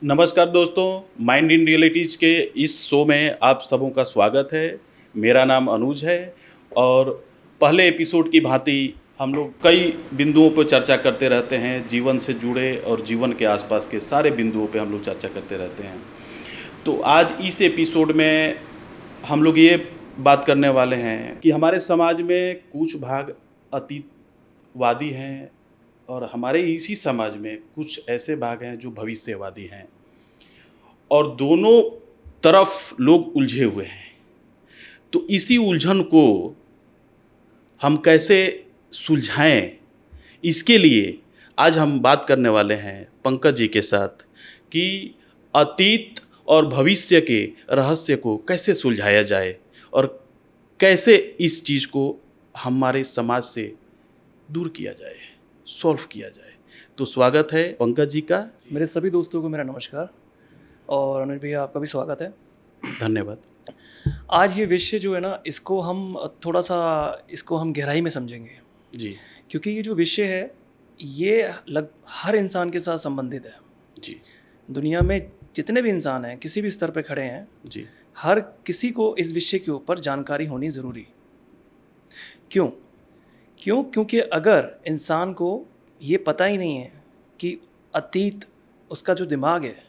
नमस्कार दोस्तों, mind in realities के इस शो में आप सबों का स्वागत है। मेरा नाम अनुज है और पहले एपिसोड की भांति हम लोग कई बिंदुओं पर चर्चा करते रहते हैं। जीवन से जुड़े और जीवन के आसपास के सारे बिंदुओं पे हम लोग चर्चा करते रहते हैं। तो आज इस एपिसोड में हम लोग ये बात करने वाले हैं कि हमारे समाज में कुछ भाग अतीतवादी हैं और हमारे इसी समाज में कुछ ऐसे भाग हैं जो भविष्यवादी हैं और दोनों तरफ लोग उलझे हुए हैं। तो इसी उलझन को हम कैसे सुलझाएं, इसके लिए आज हम बात करने वाले हैं पंकज जी के साथ कि अतीत और भविष्य के रहस्य को कैसे सुलझाया जाए और कैसे इस चीज़ को हमारे समाज से दूर किया जाए, सॉल्व किया जाए। तो स्वागत है पंकज जी का। मेरे सभी दोस्तों को मेरा नमस्कार और अनुज भैया आपका भी स्वागत है। धन्यवाद। आज ये विषय जो है ना, इसको हम गहराई में समझेंगे जी क्योंकि ये जो विषय है ये हर इंसान के साथ संबंधित है। जी दुनिया में जितने भी इंसान हैं, किसी भी स्तर पर खड़े हैं, जी हर किसी को इस विषय के ऊपर जानकारी होनी ज़रूरी। क्योंकि अगर इंसान को ये पता ही नहीं है कि अतीत, उसका जो दिमाग है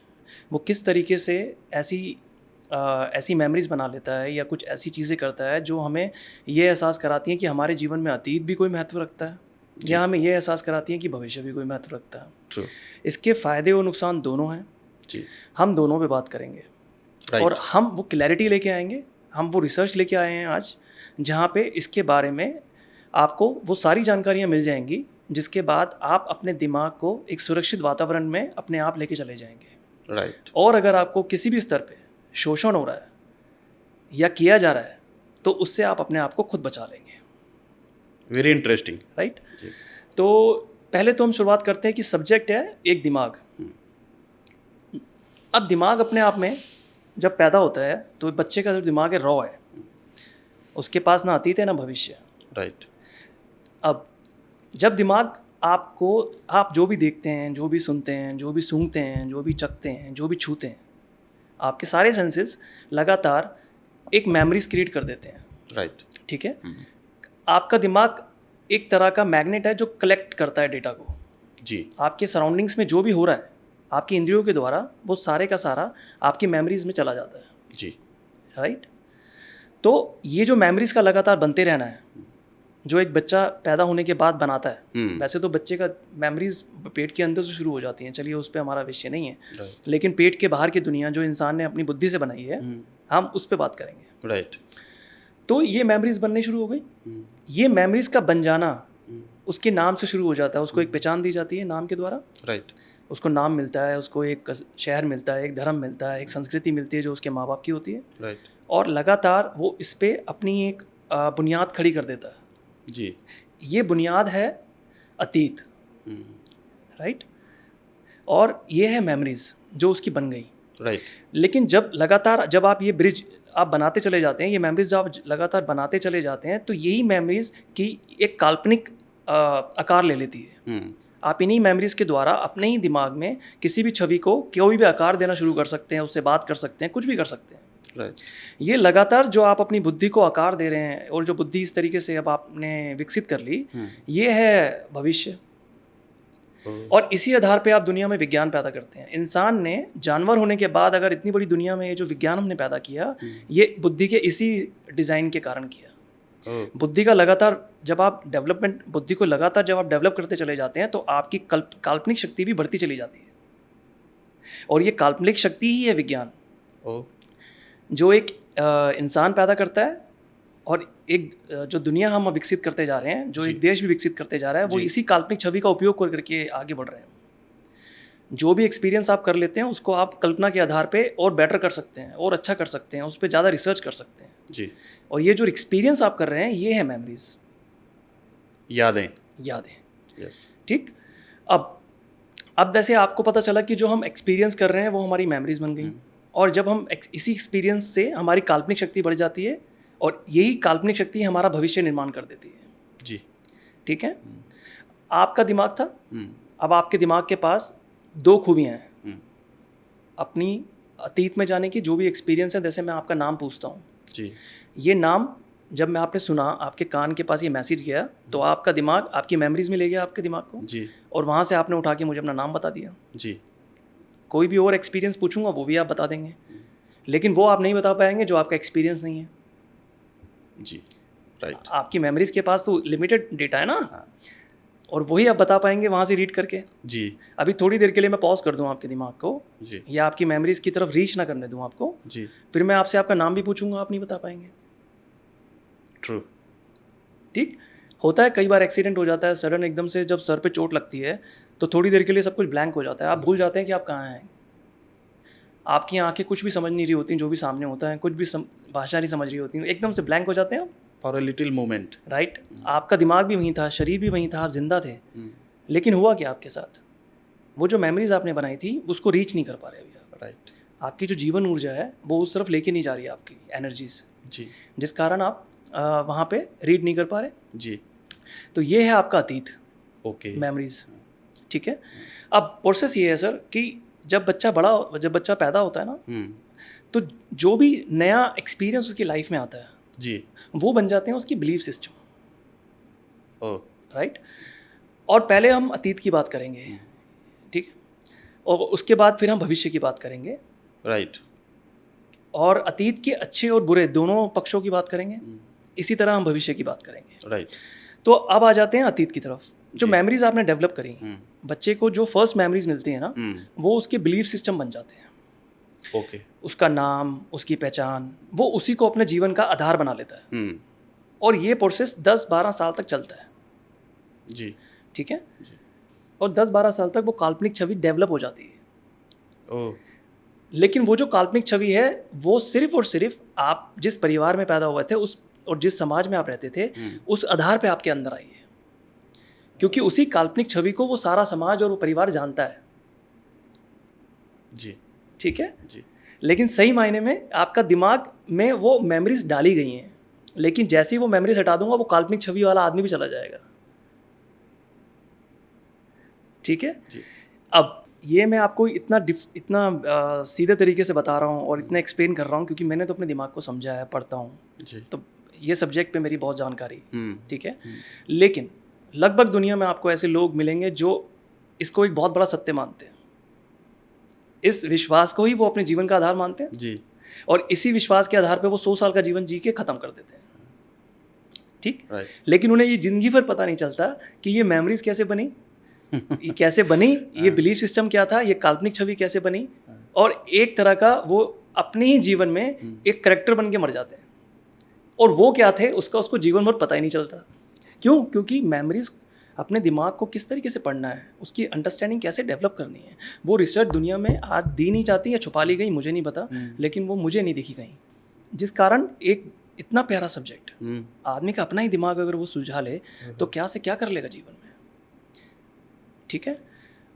वो किस तरीके से ऐसी मेमोरीज बना लेता है या कुछ ऐसी चीज़ें करता है जो हमें ये एहसास कराती हैं कि हमारे जीवन में अतीत भी कोई महत्व रखता है या हमें ये एहसास कराती हैं कि भविष्य भी कोई महत्व रखता है। True. इसके फ़ायदे और नुकसान दोनों हैं जी। हम दोनों पे बात करेंगे। Right. और हम वो क्लैरिटी लेके आएंगे, हम वो रिसर्च लेके आए हैं आज, जहाँ पे इसके बारे में आपको वो सारी जानकारियाँ मिल जाएंगी जिसके बाद आप अपने दिमाग को एक सुरक्षित वातावरण में अपने आप लेके चले जाएंगे। राइट। और अगर आपको किसी भी स्तर पे शोषण हो रहा है या किया जा रहा है तो उससे आप अपने आप को खुद बचा लेंगे। Very interesting. राइट। तो पहले तो हम शुरुआत करते हैं कि सब्जेक्ट है एक दिमाग। अब दिमाग अपने आप में जब पैदा होता है तो बच्चे का जो दिमाग है रॉ है, उसके पास ना अतीत है ना भविष्य। राइट। अब जब दिमाग आप जो भी देखते हैं, जो भी सुनते हैं, जो भी सूंघते हैं, जो भी चखते हैं, जो भी छूते हैं, आपके सारे सेंसेस लगातार एक मेमोरीज क्रिएट कर देते हैं। राइट। ठीक है। आपका दिमाग एक तरह का मैग्नेट है जो कलेक्ट करता है डेटा को। जी। आपके सराउंडिंग्स में जो भी हो रहा है आपकी इंद्रियों के द्वारा वो सारे का सारा आपकी मेमोरीज में चला जाता है। जी। राइट। तो ये जो मेमोरीज का लगातार बनते रहना है, जो एक बच्चा पैदा होने के बाद बनाता है। वैसे तो बच्चे का मेमोरीज पेट के अंदर से शुरू हो जाती हैं, चलिए उस पर हमारा विषय नहीं है। लेकिन पेट के बाहर की दुनिया जो इंसान ने अपनी बुद्धि से बनाई है, हम उस पर बात करेंगे। राइट। तो ये मेमोरीज बननी शुरू हो गई। ये मेमोरीज का बन जाना उसके नाम से शुरू हो जाता है, उसको एक पहचान दी जाती है नाम के द्वारा। राइट। उसको नाम मिलता है, उसको एक शहर मिलता है, एक धर्म मिलता है, एक संस्कृति मिलती है जो उसके माँ बाप की होती है। राइट। और लगातार वो इस पर अपनी एक बुनियाद खड़ी कर देता है। जी। ये बुनियाद है अतीत। राइट। और ये है मेमोरीज जो उसकी बन गई। राइट। लेकिन जब आप ये ब्रिज आप बनाते चले जाते हैं, ये मेमोरीज जब आप लगातार बनाते चले जाते हैं तो यही मेमोरीज की एक काल्पनिक आकार ले लेती है। आप इन्हीं मेमोरीज के द्वारा अपने ही दिमाग में किसी भी छवि को कोई भी आकार देना शुरू कर सकते हैं, उससे बात कर सकते हैं, कुछ भी कर सकते हैं। राइट। ये लगातार जो आप अपनी बुद्धि को आकार दे रहे हैं और जो बुद्धि इस तरीके से अब आपने विकसित कर ली, ये है भविष्य। और इसी आधार पे आप दुनिया में विज्ञान पैदा करते हैं। इंसान ने जानवर होने के बाद अगर इतनी बड़ी दुनिया में ये जो विज्ञान हमने पैदा किया, ये बुद्धि के इसी डिज़ाइन के कारण किया। बुद्धि का लगातार बुद्धि को लगातार जब आप डेवलप करते चले जाते हैं तो आपकी काल्पनिक शक्ति भी बढ़ती चली जाती है। और ये काल्पनिक शक्ति ही है विज्ञान, जो एक इंसान पैदा करता है और एक जो दुनिया हम विकसित करते जा रहे हैं, जो एक देश भी विकसित करते जा रहा है, वो इसी काल्पनिक छवि का उपयोग करके आगे बढ़ रहे हैं। जो भी एक्सपीरियंस आप कर लेते हैं उसको आप कल्पना के आधार पे और बेटर कर सकते हैं और अच्छा कर सकते हैं, उस पर ज़्यादा रिसर्च कर सकते हैं। जी। और ये जो एक्सपीरियंस आप कर रहे हैं ये है मेमोरीज, यादें। यस। ठीक। अब जैसे आपको पता चला कि जो हम एक्सपीरियंस कर रहे हैं वो हमारी मेमोरीज बन गई। और जब हम इसी एक्सपीरियंस से हमारी काल्पनिक शक्ति बढ़ जाती है और यही काल्पनिक शक्ति हमारा भविष्य निर्माण कर देती है। जी। ठीक है। आपका दिमाग था, अब आपके दिमाग के पास दो खूबियाँ हैं। अपनी अतीत में जाने की जो भी एक्सपीरियंस है, जैसे मैं आपका नाम पूछता हूँ, जी ये नाम जब मैं आपने सुना, आपके कान के पास ये मैसेज गया, तो आपका दिमाग आपकी मेमोरीज में ले गया आपके दिमाग को, जी और वहाँ से आपने उठा के मुझे अपना नाम बता दिया। जी कोई भी और एक्सपीरियंस पूछूंगा वो भी आप बता देंगे, लेकिन वो आप नहीं बता पाएंगे जो आपका एक्सपीरियंस नहीं है। जी राइट। आपकी मेमोरीज के पास तो लिमिटेड डेटा है ना, हाँ। और वही आप बता पाएंगे वहाँ से रीड करके। जी अभी थोड़ी देर के लिए मैं पॉज कर दूँ आपके दिमाग को, जी या आपकी मेमोरीज की तरफ रीच ना करने दूँ आपको, जी फिर मैं आपसे आपका नाम भी पूछूंगा, आप नहीं बता पाएंगे। ट्रू। ठीक होता है, कई बार एक्सीडेंट हो जाता है सडन, एकदम से जब सर पे चोट लगती है तो थोड़ी देर के लिए सब कुछ ब्लैंक हो जाता है, आप भूल जाते हैं कि आप कहाँ हैं। आपकी आंखें कुछ भी समझ नहीं रही होती, जो भी सामने होता है कुछ भी भाषा नहीं समझ रही होती, एकदम से ब्लैंक हो जाते हैं आप। For a little moment. Right. आपका दिमाग भी वहीं था, शरीर भी वहीं था, आप जिंदा थे, लेकिन हुआ क्या आपके साथ? वो जो मेमोरीज आपने बनाई थी उसको रीच नहीं कर पा रहे अभी आप। राइट। आपकी जो जीवन ऊर्जा है वो उस तरफ लेके नहीं जा रही है आपकी एनर्जीज, जी जिस कारण आप वहाँ पे रीड नहीं कर पा रहे। जी तो ये है आपका अतीत, ओके। मेमोरीज। ठीक है। अब प्रोसेस ये है सर कि जब बच्चा पैदा होता है ना, तो जो भी नया एक्सपीरियंस उसकी लाइफ में आता है जी वो बन जाते हैं उसकी बिलीफ सिस्टम। ओ राइट। और पहले हम अतीत की बात करेंगे, ठीक है, और उसके बाद फिर हम भविष्य की बात करेंगे, राइट। और अतीत के अच्छे और बुरे दोनों पक्षों की बात करेंगे, इसी तरह हम भविष्य की बात करेंगे। राइट। तो अब आ जाते हैं अतीत की तरफ। जो जी। मेमोरीज आपने डेवलप करी, बच्चे को जो फर्स्ट मेमोरीज मिलती है ना, वो उसके बिलीफ सिस्टम बन जाते हैं। ओके। उसका नाम, उसकी पहचान, वो उसी को अपने जीवन का आधार बना लेता है। और ये प्रोसेस 10-12 साल तक चलता है। जी ठीक है। जी। और 10-12 साल तक वो काल्पनिक छवि डेवलप हो जाती है। ओ लेकिन वो जो काल्पनिक छवि है वो सिर्फ और सिर्फ आप जिस परिवार में पैदा हुए थे उस और जिस समाज में आप रहते थे उस आधार पे आपके अंदर आई है, क्योंकि उसी काल्पनिक छवि को वो सारा समाज और वो परिवार जानता है। जी ठीक है। जी लेकिन सही मायने में आपका दिमाग में वो मेमोरीज डाली गई हैं, लेकिन जैसे ही वो मेमोरीज हटा दूंगा वो काल्पनिक छवि वाला आदमी भी चला जाएगा। ठीक है जी। अब ये मैं आपको इतना सीधे तरीके से बता रहा हूँ और इतना एक्सप्लेन कर रहा हूँ क्योंकि मैंने तो अपने दिमाग को समझा है, पढ़ता हूँ, जी। तो ये सब्जेक्ट पे मेरी बहुत जानकारी। ठीक है। लेकिन लगभग दुनिया में आपको ऐसे लोग मिलेंगे जो इसको एक बहुत बड़ा सत्य मानते हैं, इस विश्वास को ही वो अपने जीवन का आधार मानते हैं जी। और इसी विश्वास के आधार पे वो 100 साल का जीवन जी के ख़त्म कर देते हैं। ठीक। राइट। लेकिन उन्हें ये जिंदगी भर पता नहीं चलता कि ये मेमोरीज कैसे बनी, ये कैसे बनी, ये बिलीफ सिस्टम क्या था, ये काल्पनिक छवि कैसे बनी, और एक तरह का वो अपने ही जीवन में एक करेक्टर बन के मर जाते हैं। और वो क्या थे उसका उसको जीवन भर पता ही नहीं चलता। क्यों? क्योंकि मेमोरीज अपने दिमाग को किस तरीके से पढ़ना है, उसकी अंडरस्टैंडिंग कैसे डेवलप करनी है, वो रिसर्च दुनिया में आज दी नहीं जाती या छुपा ली गई, मुझे नहीं पता, लेकिन वो मुझे नहीं दिखी कहीं। जिस कारण एक इतना प्यारा सब्जेक्ट, आदमी का अपना ही दिमाग अगर वो सुलझा ले तो क्या से क्या कर लेगा जीवन में। ठीक है।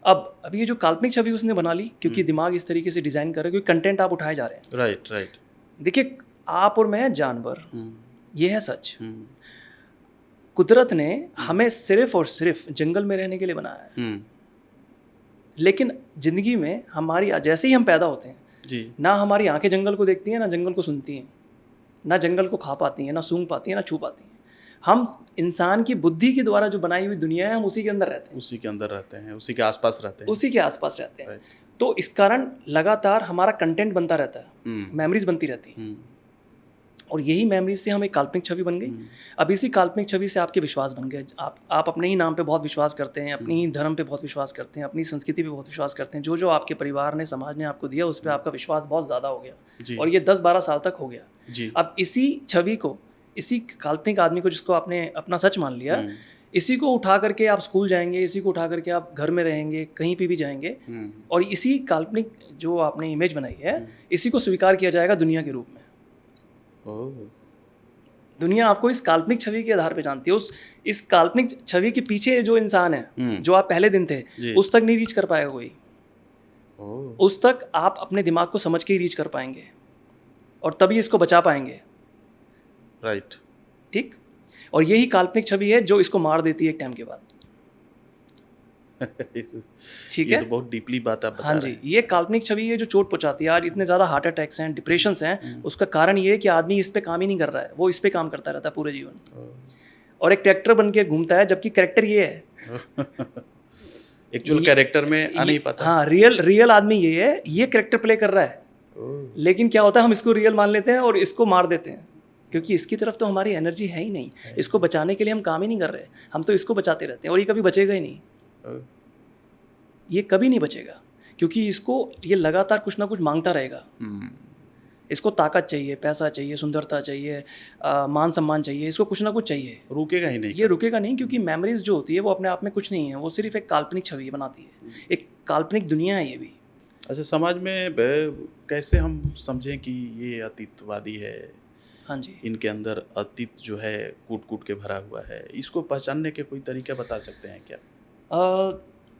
अब ये जो काल्पनिक छवि उसने बना ली, क्योंकि दिमाग इस तरीके से डिज़ाइन कर रहा है, क्योंकि कंटेंट आप उठाए जा रहे हैं। Right right. देखिए, आप और मैं जानवर, ये है सच। कुदरत ने हमें सिर्फ और सिर्फ जंगल में रहने के लिए बनाया है, लेकिन जिंदगी में हमारी जैसे ही हम पैदा होते हैं जी। ना हमारी आंखें जंगल को देखती हैं, ना जंगल को सुनती हैं, ना जंगल को खा पाती हैं, ना सूंघ पाती हैं, ना छू पाती हैं। हम इंसान की बुद्धि के द्वारा जो बनाई हुई दुनिया है, हम उसी के अंदर रहते हैं, उसी के अंदर रहते हैं, उसी के आसपास रहते हैं, उसी के आसपास रहते हैं। राइट। तो इस कारण लगातार हमारा कंटेंट बनता रहता है, मेमोरीज बनती रहती हैं, और यही मेमोरीज से हम एक काल्पनिक छवि बन गई। अब इसी काल्पनिक छवि से आपके विश्वास बन गए। आप अपने ही नाम पे बहुत विश्वास करते हैं, अपनी ही धर्म पे बहुत विश्वास करते हैं, अपनी संस्कृति पे बहुत विश्वास करते हैं। जो आपके परिवार ने, समाज ने आपको दिया, उस पर आपका विश्वास बहुत ज़्यादा हो गया, और ये 10-12 साल तक हो गया जी। अब इसी छवि को, इसी काल्पनिक आदमी को जिसको आपने अपना सच मान लिया, इसी को उठा करके आप स्कूल जाएंगे, इसी को उठा करके आप घर में रहेंगे, कहीं पे भी जाएंगे, और इसी काल्पनिक जो आपने इमेज बनाई है, इसी को स्वीकार किया जाएगा दुनिया के रूप में। दुनिया आपको इस काल्पनिक छवि के आधार पे जानती है। इस काल्पनिक छवि के पीछे जो इंसान है, जो आप पहले दिन थे, उस तक नहीं रीच कर पाएगा कोई। उस तक आप अपने दिमाग को समझ के ही रीच कर पाएंगे, और तभी इसको बचा पाएंगे। राइट। ठीक। और यही काल्पनिक छवि है जो इसको मार देती है एक टाइम के बाद। ठीक ये है। तो बहुत डीपली बात आप बता हाँ रहे जी, ये काल्पनिक छवि है जो चोट पहुंचाती है। आज इतने ज़्यादा हार्ट अटैक्स हैं, डिप्रेशंस हैं, उसका कारण ये है कि आदमी इस पे काम ही नहीं कर रहा है, वो इस पे काम करता रहता है पूरे जीवन। हैं। और एक ट्रैक्टर बन के घूमता है, जबकि कैरेक्टर ये है। एक्चुअल कैरेक्टर में आ नहीं पाता। हाँ, रियल रियल आदमी ये है, ये कैरेक्टर प्ले कर रहा है। ओह, लेकिन क्या होता है, हम इसको रियल मान लेते हैं और इसको मार देते हैं, क्योंकि इसकी तरफ तो हमारी एनर्जी है ही नहीं। इसको बचाने के लिए हम काम ही नहीं कर रहे, हम तो इसको बचाते रहते हैं, और ये कभी बचेगा ही नहीं। ओह, ये कभी नहीं बचेगा, क्योंकि इसको ये लगातार कुछ ना कुछ मांगता रहेगा। हम्म, इसको ताकत चाहिए, पैसा चाहिए, सुंदरता चाहिए, मान सम्मान चाहिए, इसको कुछ ना कुछ चाहिए। रुकेगा ही नहीं। ये रुकेगा नहीं, क्योंकि मेमोरीज जो होती है वो अपने आप में कुछ नहीं है, वो सिर्फ एक काल्पनिक छवि बनाती है, एक काल्पनिक दुनिया है ये भी। अच्छा, समाज में कैसे हम समझें कि ये अतीतवादी है, हाँ जी। इनके अंदर अतीत जो है कूट कूट के भरा हुआ है, इसको पहचानने के कोई तरीका बता सकते हैं क्या?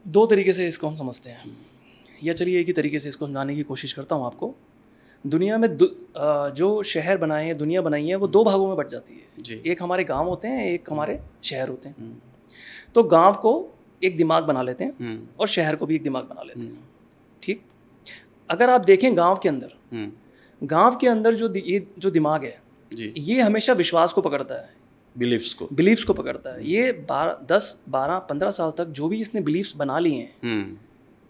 दो तरीके से इसको हम समझते हैं, या चलिए एक ही तरीके से इसको समझाने की कोशिश करता हूँ आपको। दुनिया में जो शहर बनाए हैं, दुनिया बनाई है, वो दो भागों में बट जाती है। जी। एक हमारे गांव होते हैं, एक हमारे शहर होते हैं। हम्म, तो गांव को एक दिमाग बना लेते हैं हम्म, और शहर को भी एक दिमाग बना लेते हैं। ठीक। अगर आप देखें गांव के अंदर, गांव के अंदर ये जो दिमाग है, जी, ये हमेशा विश्वास को पकड़ता है, बिलीफ्स को। बिलीफ्स को पकड़ता है। ये 10, 12, 15 साल तक जो भी इसने बिलीफ्स बना लिए हैं हम्म,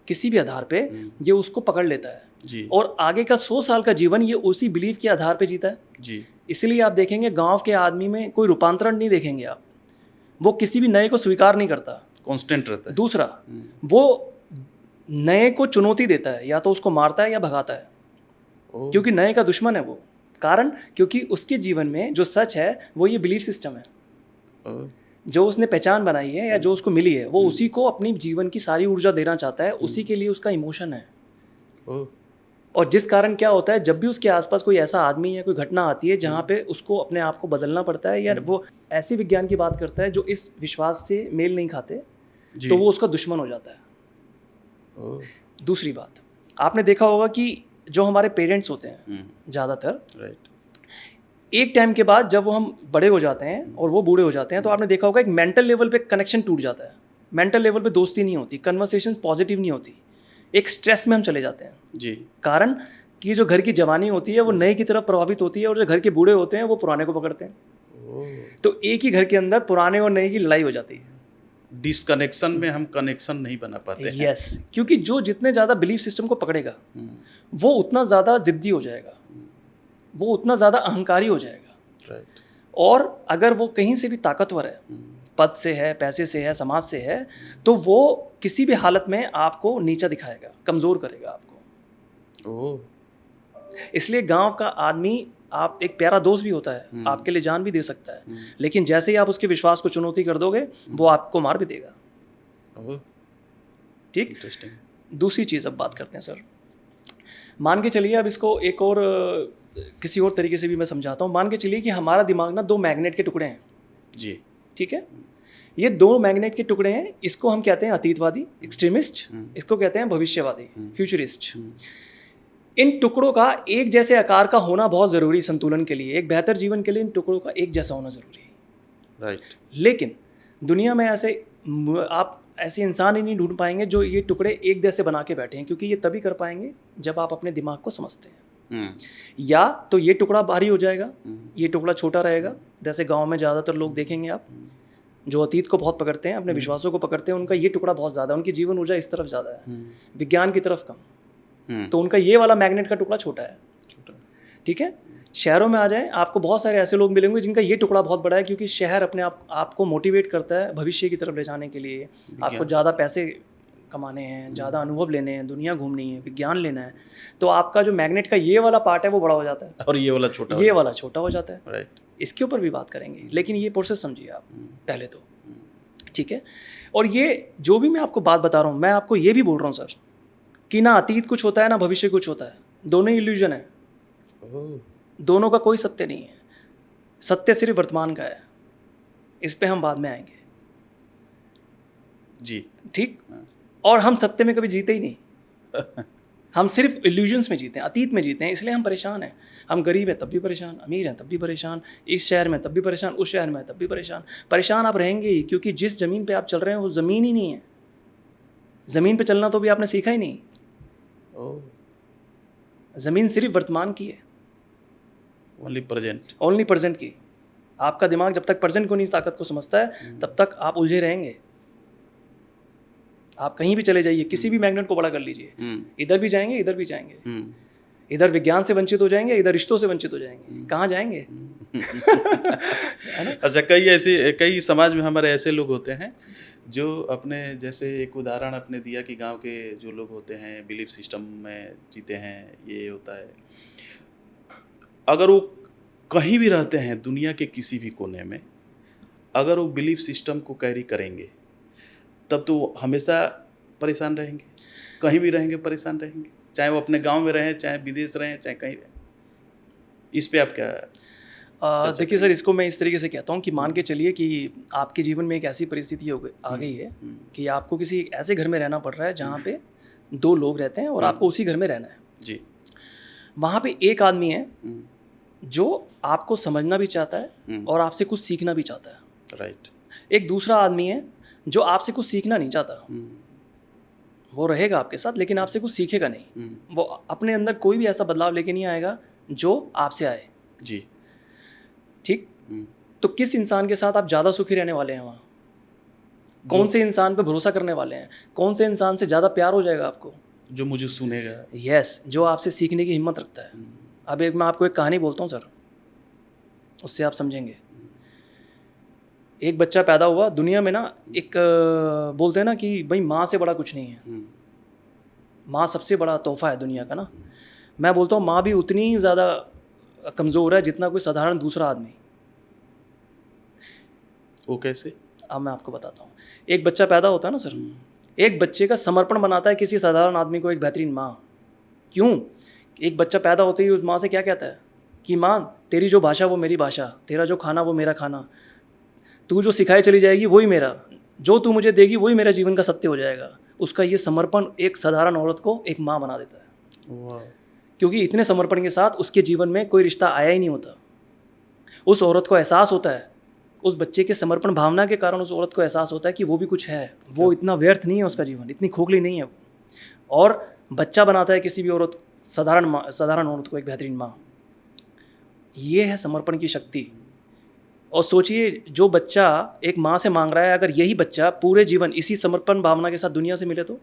किसी भी आधार पे, ये उसको पकड़ लेता है, जी, और आगे का 100 साल का जीवन ये उसी बिलीफ के आधार पे जीता है। जी, इसलिए आप देखेंगे गांव के आदमी में कोई रूपांतरण नहीं देखेंगे आप, वो किसी भी नए को स्वीकार नहीं करता। कांस्टेंट रहता है। दूसरा, वो नए को चुनौती देता है, या तो उसको मारता है या भगाता है, ओह, क्योंकि नए का दुश्मन है वो। कारण, क्योंकि उसके जीवन में जो सच है वो ये बिलीफ सिस्टम है, ओह, जो उसने पहचान बनाई है या जो उसको मिली है, वो उसी को अपनी जीवन की सारी ऊर्जा देना चाहता है, उसी के लिए उसका इमोशन है। ओह, और जिस कारण क्या होता है, जब भी उसके आसपास कोई ऐसा आदमी या कोई घटना आती है जहाँ पे उसको अपने आप को बदलना पड़ता है, या वो ऐसे विज्ञान की बात करता है जो इस विश्वास से मेल नहीं खाते, जी, तो वो उसका दुश्मन हो जाता है। ओह, दूसरी बात, आपने देखा होगा कि जो हमारे पेरेंट्स होते हैं ज़्यादातर, राइट, एक टाइम के बाद जब वो हम बड़े हो जाते हैं और वो बूढ़े हो जाते हैं, तो आपने देखा होगा एक मेंटल लेवल पे कनेक्शन टूट जाता है, मेंटल लेवल पे दोस्ती नहीं होती, कन्वर्सेशन पॉजिटिव नहीं होती, एक स्ट्रेस में हम चले जाते हैं। जी, कारण कि जो घर की जवानी होती है वो नए की तरफ प्रभावित होती है, और जो घर के बूढ़े होते हैं वो पुराने को पकड़ते हैं। ओह, तो एक ही घर के अंदर पुराने और नए की लड़ाई हो जाती है। डिसकनेक्शन में हम कनेक्शन नहीं बना पाते हैं। यस, क्योंकि जो जितने ज़्यादा बिलीफ सिस्टम को पकड़ेगा वो उतना ज़्यादा जिद्दी हो जाएगा, वो उतना ज़्यादा अहंकारी हो जाएगा। राइट, और अगर वो कहीं से भी ताकतवर है, पद से है, पैसे से है, समाज से है, तो वो किसी भी हालत में आपको नीचा दिखाएगा, कमज़ोर करेगा आपको। ओह, इसलिए गांव का आदमी, आप एक प्यारा दोस्त भी होता है, आपके लिए जान भी दे सकता है, लेकिन जैसे ही आप उसके विश्वास को चुनौती कर दोगे, वो आपको मार भी देगा। ओह, ठीक। इंटरेस्टिंग। दूसरी चीज़ अब बात करते हैं सर। मान के चलिए, अब इसको एक और किसी और तरीके से भी मैं समझाता हूँ। मान के चलिए कि हमारा दिमाग ना दो मैग्नेट के टुकड़े हैं। जी, ठीक है, ये दो मैग्नेट के टुकड़े हैं। इसको हम कहते हैं अतीतवादी, एक्सट्रीमिस्ट, इसको कहते हैं भविष्यवादी, फ्यूचरिस्ट। इन टुकड़ों का एक जैसे आकार का होना बहुत ज़रूरी संतुलन के लिए, एक बेहतर जीवन के लिए इन टुकड़ों का एक जैसा होना ज़रूरी है। राइट, लेकिन दुनिया में आप ऐसे इंसान ही नहीं ढूंढ पाएंगे जो ये टुकड़े एक जैसे बना के बैठे हैं, क्योंकि ये तभी कर पाएंगे जब आप अपने दिमाग को समझते हैं। या तो ये टुकड़ा भारी हो जाएगा, ये टुकड़ा छोटा रहेगा। जैसे गांव में ज़्यादातर लोग देखेंगे आप, जो अतीत को बहुत पकड़ते हैं, अपने विश्वासों को पकड़ते हैं, उनका ये टुकड़ा बहुत ज़्यादा है, उनकी जीवन ऊर्जा इस तरफ ज़्यादा है, विज्ञान की तरफ कम, तो उनका ये वाला मैग्नेट का टुकड़ा छोटा है। ठीक है। शहरों में आ जाएं, आपको बहुत सारे ऐसे लोग मिलेंगे जिनका ये टुकड़ा बहुत बड़ा है, क्योंकि शहर अपने आपको मोटिवेट करता है भविष्य की तरफ ले जाने के लिए। आपको ज़्यादा पैसे कमाने हैं, ज़्यादा अनुभव लेने हैं, दुनिया घूमनी है, विज्ञान लेना है, तो आपका जो मैग्नेट का ये वाला पार्ट है वो बड़ा हो जाता है और ये वाला छोटा हो जाता है। राइट, इसके ऊपर भी बात करेंगे, लेकिन ये प्रोसेस समझिए आप पहले तो। ठीक है। और ये जो भी मैं आपको बात बता रहा हूँ, मैं आपको ये भी बोल रहा हूँ सर कि ना अतीत कुछ होता है ना भविष्य कुछ होता है, दोनों ही इल्यूजन है, दोनों का कोई सत्य नहीं है। सत्य सिर्फ वर्तमान का है, इस पे हम बाद में आएंगे जी। ठीक। और हम सत्य में कभी जीते ही नहीं हम सिर्फ इल्यूजन्स में जीते हैं, अतीत में जीते हैं, इसलिए हम परेशान हैं। हम गरीब हैं तब भी परेशान, अमीर हैं तब भी परेशान, इस शहर में तब भी परेशान, उस शहर में तब भी परेशान। परेशान आप रहेंगे ही, क्योंकि जिस ज़मीन पे आप चल रहे हैं वो ज़मीन ही नहीं है, ज़मीन पे चलना तो भी आपने सीखा ही नहीं। ओह, ज़मीन सिर्फ वर्तमान की है, ओनली प्रेजेंट। ओनली प्रेजेंट की। आपका दिमाग जब तक प्रेजेंट को नहीं, ताकत को समझता है, तब तक आप उलझे रहेंगे। आप कहीं भी चले जाइए, किसी भी मैग्नेट को बड़ा कर लीजिए, इधर भी जाएंगे, इधर भी जाएंगे, इधर विज्ञान से वंचित हो जाएंगे, इधर रिश्तों से वंचित हो जाएंगे। कहाँ जाएंगे? अच्छा, कई समाज में हमारे ऐसे लोग होते हैं जो अपने, जैसे एक उदाहरण आपने दिया कि गांव के जो लोग होते हैं बिलीफ सिस्टम में जीते हैं, ये होता है, अगर वो कहीं भी रहते हैं दुनिया के किसी भी कोने में, अगर वो बिलीफ सिस्टम को कैरी करेंगे तब तो वो हमेशा परेशान रहेंगे, कहीं भी रहेंगे परेशान रहेंगे, चाहे वो अपने गांव में रहें, चाहे विदेश रहें, चाहे कहीं रहें। इस पे आप क्या? देखिए सर, इसको मैं इस तरीके से कहता हूँ कि मान के चलिए कि आपके जीवन में एक ऐसी परिस्थिति आ गई है कि आपको किसी एक ऐसे घर में रहना पड़ रहा है जहाँ पे 2 लोग रहते हैं और आपको उसी घर में रहना है जी। वहाँ पे एक आदमी है जो आपको समझना भी चाहता है और आपसे कुछ सीखना भी चाहता है। राइट। एक दूसरा आदमी है जो आपसे कुछ सीखना नहीं चाहता, वो रहेगा आपके साथ लेकिन आपसे कुछ सीखेगा नहीं। वो अपने अंदर कोई भी ऐसा बदलाव लेके नहीं आएगा जो आपसे आए। जी। ठीक। तो किस इंसान के साथ आप ज़्यादा सुखी रहने वाले हैं वहाँ? कौन से इंसान पे भरोसा करने वाले हैं? कौन से इंसान से ज़्यादा प्यार हो जाएगा आपको? जो मुझे सुनेगा। यस, जो आपसे सीखने की हिम्मत रखता है। अब मैं आपको एक कहानी बोलता हूँ सर, उससे आप समझेंगे। एक बच्चा पैदा हुआ दुनिया में ना, एक बोलते हैं ना कि भाई माँ से बड़ा कुछ नहीं है, माँ सबसे बड़ा तोहफा है दुनिया का ना। मैं बोलता हूँ माँ भी उतनी ही ज़्यादा कमज़ोर है जितना कोई साधारण दूसरा आदमी। वो कैसे? अब मैं आपको बताता हूँ। एक बच्चा पैदा होता है ना सर, एक बच्चे का समर्पण बनाता है किसी साधारण आदमी को एक बेहतरीन माँ। क्यों? एक बच्चा पैदा होते ही उस माँ से क्या कहता है कि माँ तेरी जो भाषा वो मेरी भाषा, तेरा जो खाना वो मेरा खाना, तू जो सिखाई चली जाएगी वही मेरा, जो तू मुझे देगी वही मेरा जीवन का सत्य हो जाएगा। उसका ये समर्पण एक साधारण औरत को एक माँ बना देता है। वाह। क्योंकि इतने समर्पण के साथ उसके जीवन में कोई रिश्ता आया ही नहीं होता। उस औरत को एहसास होता है, उस बच्चे के समर्पण भावना के कारण उस औरत को एहसास होता है कि वो भी कुछ है, वो इतना व्यर्थ नहीं है, उसका जीवन इतनी खोखली नहीं है वो। और बच्चा बनाता है किसी भी औरत, साधारण औरत को एक बेहतरीन माँ। ये है समर्पण की शक्ति। और सोचिए, जो बच्चा एक माँ से मांग रहा है, अगर यही बच्चा पूरे जीवन इसी समर्पण भावना के साथ दुनिया से मिले तो,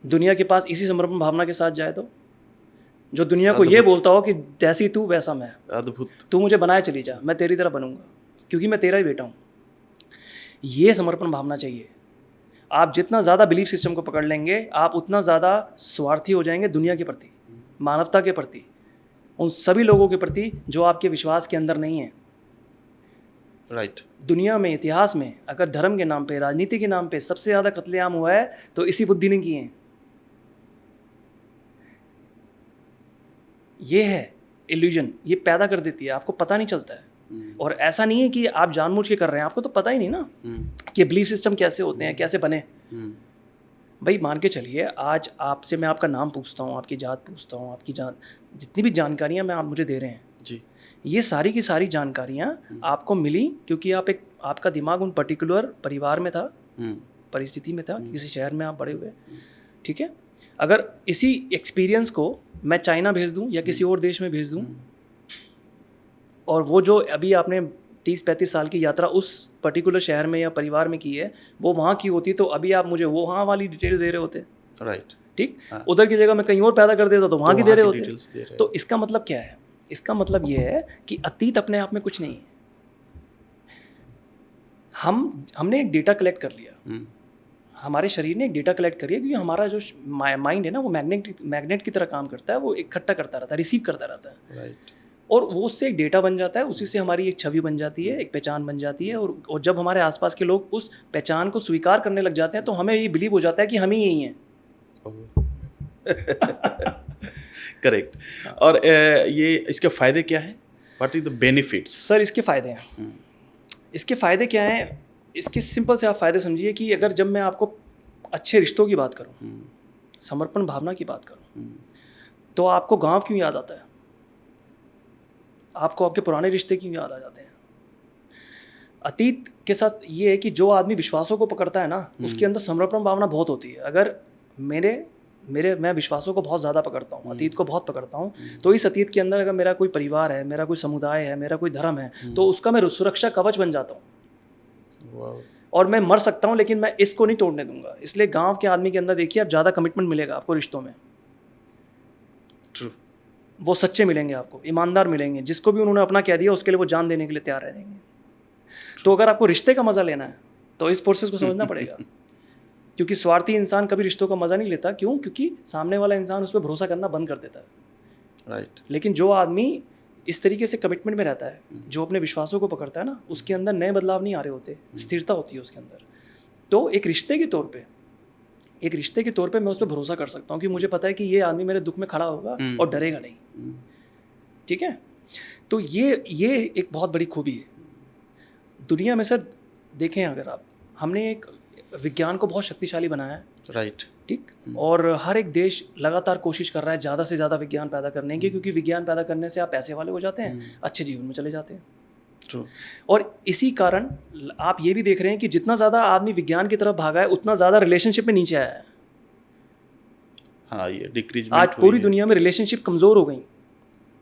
दुनिया के पास इसी समर्पण भावना के साथ जाए तो, जो दुनिया को ये बोलता हो कि जैसी तू वैसा मैं, अद्भुत, तू मुझे बनाए चली जा, मैं तेरी तरह बनूंगा क्योंकि मैं तेरा ही बेटा हूँ। ये समर्पण भावना चाहिए। आप जितना ज़्यादा बिलीफ सिस्टम को पकड़ लेंगे, आप उतना ज़्यादा स्वार्थी हो जाएंगे दुनिया के प्रति, मानवता के प्रति, उन सभी लोगों के प्रति जो आपके विश्वास के अंदर नहीं है। राइट। दुनिया में, इतिहास में अगर धर्म के नाम पे, राजनीति के नाम पे सबसे ज़्यादा कत्लेआम हुआ है तो इसी बुद्धि ने किए हैं। ये है इल्यूजन, ये पैदा कर देती है, आपको पता नहीं चलता है। और ऐसा नहीं है कि आप जानबूझ के कर रहे हैं, आपको तो पता ही नहीं ना कि बिलीफ सिस्टम कैसे होते हैं, कैसे बने। भाई मान के चलिए, आज आपसे मैं आपका नाम पूछता हूँ, आपकी जात पूछता हूँ, आपकी जितनी भी जानकारियाँ मैं आप मुझे दे रहे हैं जी, ये सारी की सारी जानकारियाँ आपको मिली क्योंकि आपका दिमाग उन पर्टिकुलर परिवार में था, परिस्थिति में था, किसी शहर में आप बड़े हुए। ठीक है। अगर इसी एक्सपीरियंस को मैं चाइना भेज दूं या किसी और देश में भेज दूं, और वो जो अभी आपने 30-35 साल की यात्रा उस पर्टिकुलर शहर में या परिवार में की है, वो वहाँ की होती तो अभी आप मुझे वो वहाँ वाली डिटेल दे रहे होते। राइट। ठीक। उधर की जगह मैं कहीं और पैदा कर देता तो वहाँ की दे रहे होते। तो इसका मतलब क्या है? इसका मतलब ये है कि अतीत अपने आप में कुछ नहीं है। हमने एक डेटा कलेक्ट कर लिया, हमारे शरीर ने एक डेटा कलेक्ट करिए क्योंकि हमारा जो माइंड है ना, वो मैग्नेट की तरह काम करता है, वो इकट्ठा करता रहता है, रिसीव करता रहता है। राइट। और वो उससे एक डेटा बन जाता है, उसी से हमारी एक छवि बन जाती है, एक पहचान बन जाती है। और जब हमारे आसपास के लोग उस पहचान को स्वीकार करने लग जाते हैं तो हमें ये बिलीव हो जाता है कि हम ही यही हैं। करेक्ट। और ये इसके फ़ायदे क्या हैं? What is the benefits? Sir इसके फ़ायदे हैं, इसके फ़ायदे क्या हैं? इसके सिंपल से आप फ़ायदे समझिए कि अगर जब मैं आपको अच्छे रिश्तों की बात करूं, समर्पण भावना की बात करूं, तो आपको गांव क्यों याद आता है? आपको आपके पुराने रिश्ते क्यों याद आ जाते हैं? अतीत के साथ ये है कि जो आदमी विश्वासों को पकड़ता है ना, उसके अंदर समर्पण भावना बहुत होती है। अगर मैं विश्वासों को बहुत ज़्यादा पकड़ता हूँ, अतीत को बहुत पकड़ता हूँ, तो इस अतीत के अंदर अगर मेरा कोई परिवार है, मेरा कोई समुदाय है, मेरा कोई धर्म है, तो उसका मैं सुरक्षा कवच बन जाता हूँ। और मैं मर सकता हूँ लेकिन मैं इसको नहीं तोड़ने दूंगा। इसलिए गांव के आदमी के अंदर देखिए, आप ज़्यादा कमिटमेंट मिलेगा आपको रिश्तों में। ट्रू। वो सच्चे मिलेंगे आपको, ईमानदार मिलेंगे, जिसको भी उन्होंने अपना कह दिया उसके लिए वो जान देने के लिए तैयार रहेंगे। तो अगर आपको रिश्ते का मज़ा लेना है तो इस प्रोसेस को समझना पड़ेगा। क्योंकि स्वार्थी इंसान कभी रिश्तों का मज़ा नहीं लेता। क्यों? क्योंकि सामने वाला इंसान उस पर भरोसा करना बंद कर देता है। राइट। लेकिन जो आदमी इस तरीके से कमिटमेंट में रहता है, जो अपने विश्वासों को पकड़ता है ना, उसके अंदर नए बदलाव नहीं आ रहे होते, स्थिरता होती है उसके अंदर। तो एक रिश्ते के तौर पे मैं उस पर भरोसा कर सकता हूँ कि मुझे पता है कि ये आदमी मेरे दुख में खड़ा होगा और डरेगा नहीं। ठीक है? तो ये एक बहुत बड़ी खूबी है दुनिया में सर। देखें अगर आप, हमने एक विज्ञान को बहुत शक्तिशाली बनाया है। राइट। ठीक। और हर एक देश लगातार कोशिश कर रहा है ज़्यादा से ज़्यादा विज्ञान पैदा करने की, क्योंकि विज्ञान पैदा करने से आप पैसे वाले हो जाते हैं, अच्छे जीवन में चले जाते हैं। ट्रू। और इसी कारण आप ये भी देख रहे हैं कि जितना ज़्यादा आदमी विज्ञान की तरफ भागा है, उतना ज़्यादा रिलेशनशिप में नीचे आया है। हाँ, ये डिक्रीज आज पूरी दुनिया में रिलेशनशिप कमज़ोर हो गई।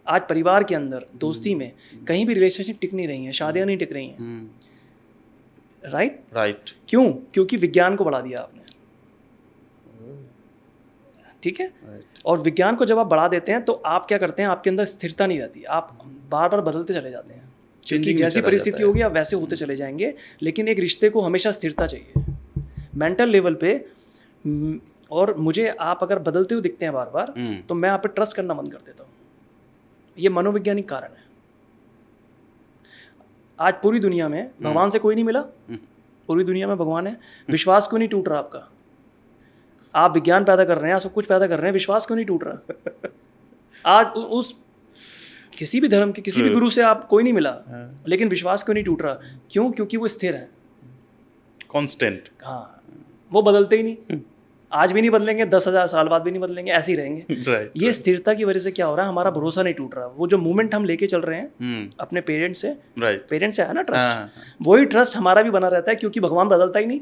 आज परिवार के अंदर, दोस्ती में, कहीं भी रिलेशनशिप टिक नहीं रही हैं, शादियाँ नहीं टिक रही हैं। राइट। क्यों? क्योंकि विज्ञान को बढ़ा दिया आपने। ठीक है? और विज्ञान को जब आप बढ़ा देते हैं तो आप क्या करते हैं, आपके अंदर स्थिरता नहीं रहती, आप बार बार बदलते चले जाते हैं। क्योंकि जैसी परिस्थिति होगी आप वैसे होते चले जाएंगे। लेकिन एक रिश्ते को हमेशा स्थिरता चाहिए मेंटल लेवल पे। और मुझे आप अगर बदलते हुए दिखते हैं बार बार, तो मैं आप पे ट्रस्ट करना बंद कर देता हूँ। ये मनोवैज्ञानिक कारण है। आज पूरी दुनिया में भगवान से कोई नहीं मिला, पूरी दुनिया में भगवान है, विश्वास क्यों नहीं टूट रहा आपका? आप विज्ञान पैदा कर रहे हैं, आप सब कुछ पैदा कर रहे हैं, विश्वास क्यों नहीं टूट रहा? आज उस किसी भी धर्म के किसी भी गुरु से आप कोई नहीं मिला, लेकिन विश्वास क्यों नहीं टूट रहा? क्यों? क्योंकि वो स्थिर है, कांस्टेंट। हाँ, वो बदलते ही नहीं। आज भी नहीं बदलेंगे, 10,000 साल बाद भी नहीं बदलेंगे, ऐसे ही रहेंगे। ये स्थिरता की वजह से क्या हो रहा है, हमारा भरोसा नहीं टूट रहा। वो जो मूवमेंट हम लेके चल रहे हैं अपने पेरेंट्स से, पेरेंट्स से है ना ट्रस्ट, वही ट्रस्ट हमारा भी बना रहता है, क्योंकि भगवान बदलता ही नहीं।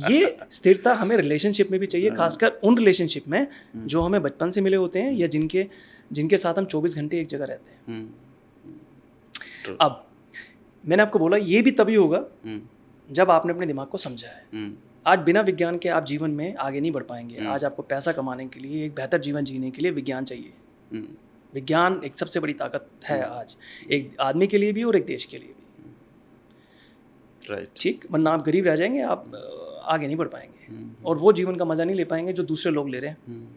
ये स्थिरता हमें रिलेशनशिप में भी चाहिए, खासकर उन रिलेशनशिप में जो हमें बचपन से मिले होते हैं या जिनके साथ हम 24 घंटे एक जगह रहते हैं। अब मैंने आपको बोला ये भी तभी होगा जब आपने अपने दिमाग को समझा है। आज बिना विज्ञान के आप जीवन में आगे नहीं बढ़ पाएंगे। आज आपको पैसा कमाने के लिए, एक बेहतर जीवन जीने के लिए विज्ञान चाहिए। विज्ञान एक सबसे बड़ी ताकत है आज, एक आदमी के लिए भी और एक देश के लिए भी। राइट। ठीक, वरना आप गरीब रह जाएंगे, आप आगे नहीं बढ़ पाएंगे और वो जीवन का मज़ा नहीं ले पाएंगे जो दूसरे लोग ले रहे हैं।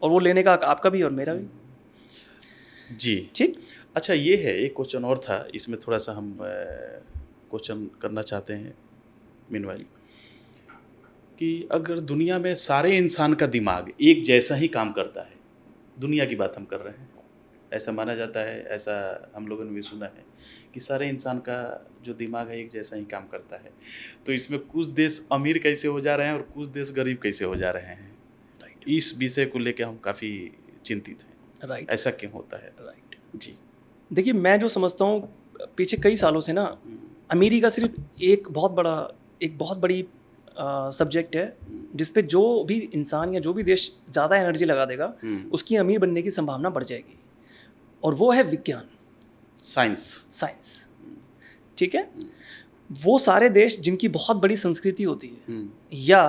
और वो लेने का आपका भी और मेरा भी। जी ठीक। अच्छा, ये है एक क्वेश्चन और था, इसमें थोड़ा सा हम क्वेश्चन करना चाहते हैं मीनवाइल, कि अगर दुनिया में सारे इंसान का दिमाग एक जैसा ही काम करता है, दुनिया की बात हम कर रहे हैं, ऐसा माना जाता है, ऐसा हम लोगों ने भी सुना है कि सारे इंसान का जो दिमाग है एक जैसा ही काम करता है, तो इसमें कुछ देश अमीर कैसे हो जा रहे हैं और कुछ देश गरीब कैसे हो जा रहे हैं। राइट। इस विषय को लेकर हम काफ़ी चिंतित हैं। राइट। ऐसा क्यों होता है? राइट। जी देखिए, मैं जो समझता हूँ पीछे कई सालों से ना, अमीरी का सिर्फ एक बहुत बड़ी सब्जेक्ट है जिस पे जो भी इंसान या जो भी देश ज़्यादा एनर्जी लगा देगा उसकी अमीर बनने की संभावना बढ़ जाएगी, और वो है विज्ञान, साइंस। ठीक है? वो सारे देश जिनकी बहुत बड़ी संस्कृति होती है, या